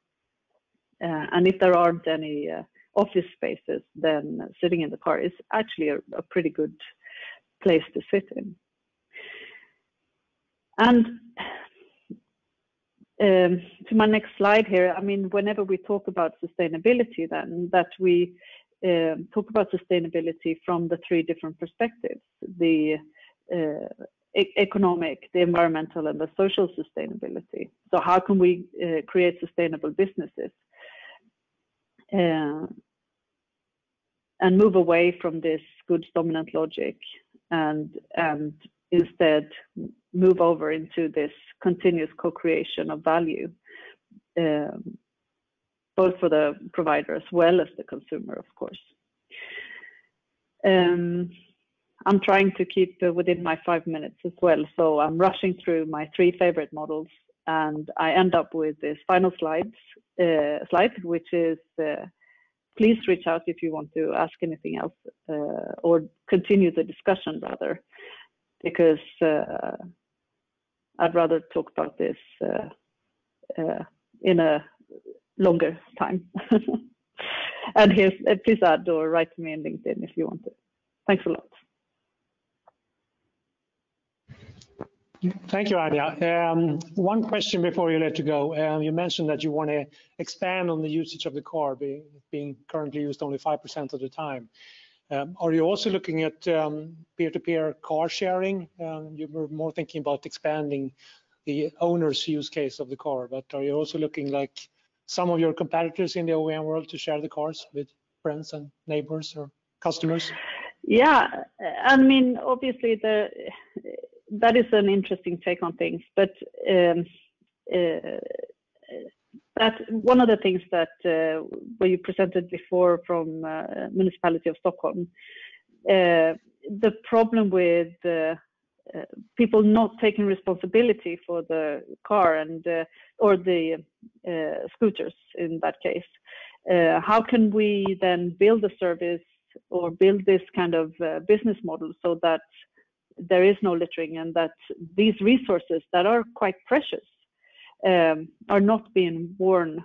And if there aren't any office spaces, then sitting in the car is actually a pretty good place to sit in. And to my next slide here, I mean, whenever we talk about sustainability, then that we talk about sustainability from the 3 different perspectives: the economic, the environmental, and the social sustainability. So how can we create sustainable businesses and move away from this goods dominant logic and instead move over into this continuous co-creation of value, both for the provider as well as the consumer, of course. I'm trying to keep within my 5 minutes as well, so I'm rushing through my 3 favorite models, and I end up with this final slide, which is please reach out if you want to ask anything else or continue the discussion rather, because I'd rather talk about this in a longer time. And here's, please add or write to me in LinkedIn if you want to. Thanks a lot. Thank you, Anja. One question before you let you go. You mentioned that you want to expand on the usage of the car, being currently used only 5% of the time. Are you also looking at peer-to-peer car sharing? You were more thinking about expanding the owner's use case of the car, but are you also looking like some of your competitors in the OEM world to share the cars with friends and neighbors or customers? Yeah, I mean, obviously that is an interesting take on things, but that one of the things that where you presented before from Municipality of Stockholm, the problem with people not taking responsibility for the car and or the scooters in that case. How can we then build a service or build this kind of business model so that there is no littering and that these resources that are quite precious are not being worn?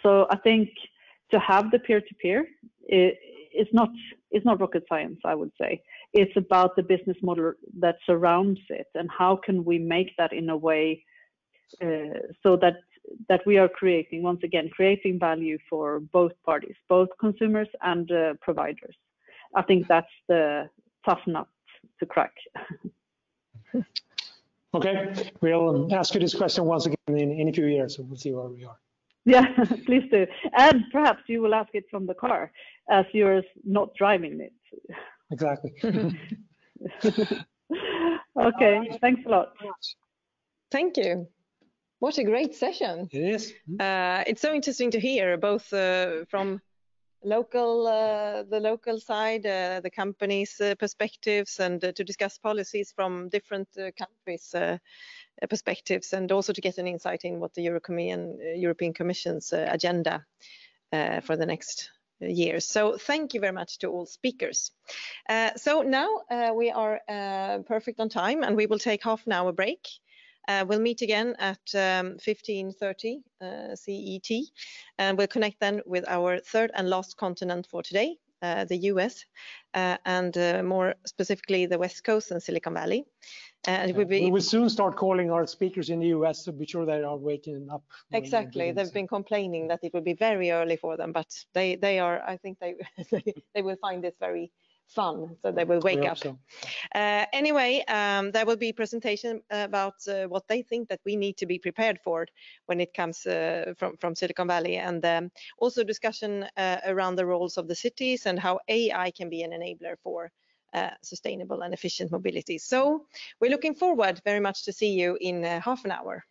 So I think to have the peer-to-peer is not rocket science, I would say. It's about the business model that surrounds it and how can we make that in a way so that we are creating, once again, creating value for both parties, both consumers and providers. I think that's the tough nut to crack. Okay, we'll ask you this question once again in a few years, so we'll see where we are. Yeah, please do. And perhaps you will ask it from the car as you're not driving it. Exactly. Okay, thanks a lot. Thank you. What a great session. It is. It's so interesting to hear both from the local side, the companies' perspectives, and to discuss policies from different countries' perspectives, and also to get an insight in what the European Commission's agenda for the next years. So thank you very much to all speakers. So now we are perfect on time, and we will take half an hour break. We'll meet again at 15:30 CET, and we'll connect then with our third and last continent for today, the US, and more specifically the West Coast and Silicon Valley. And we will soon start calling our speakers in the US to be sure they are waking up. Exactly, they've been complaining that it will be very early for them, but they are. I think they will find this very fun, so they will wake up. So. Anyway, there will be a presentation about what they think that we need to be prepared for when it comes from Silicon Valley, and also discussion around the roles of the cities and how AI can be an enabler for sustainable and efficient mobility. So we're looking forward very much to see you in half an hour.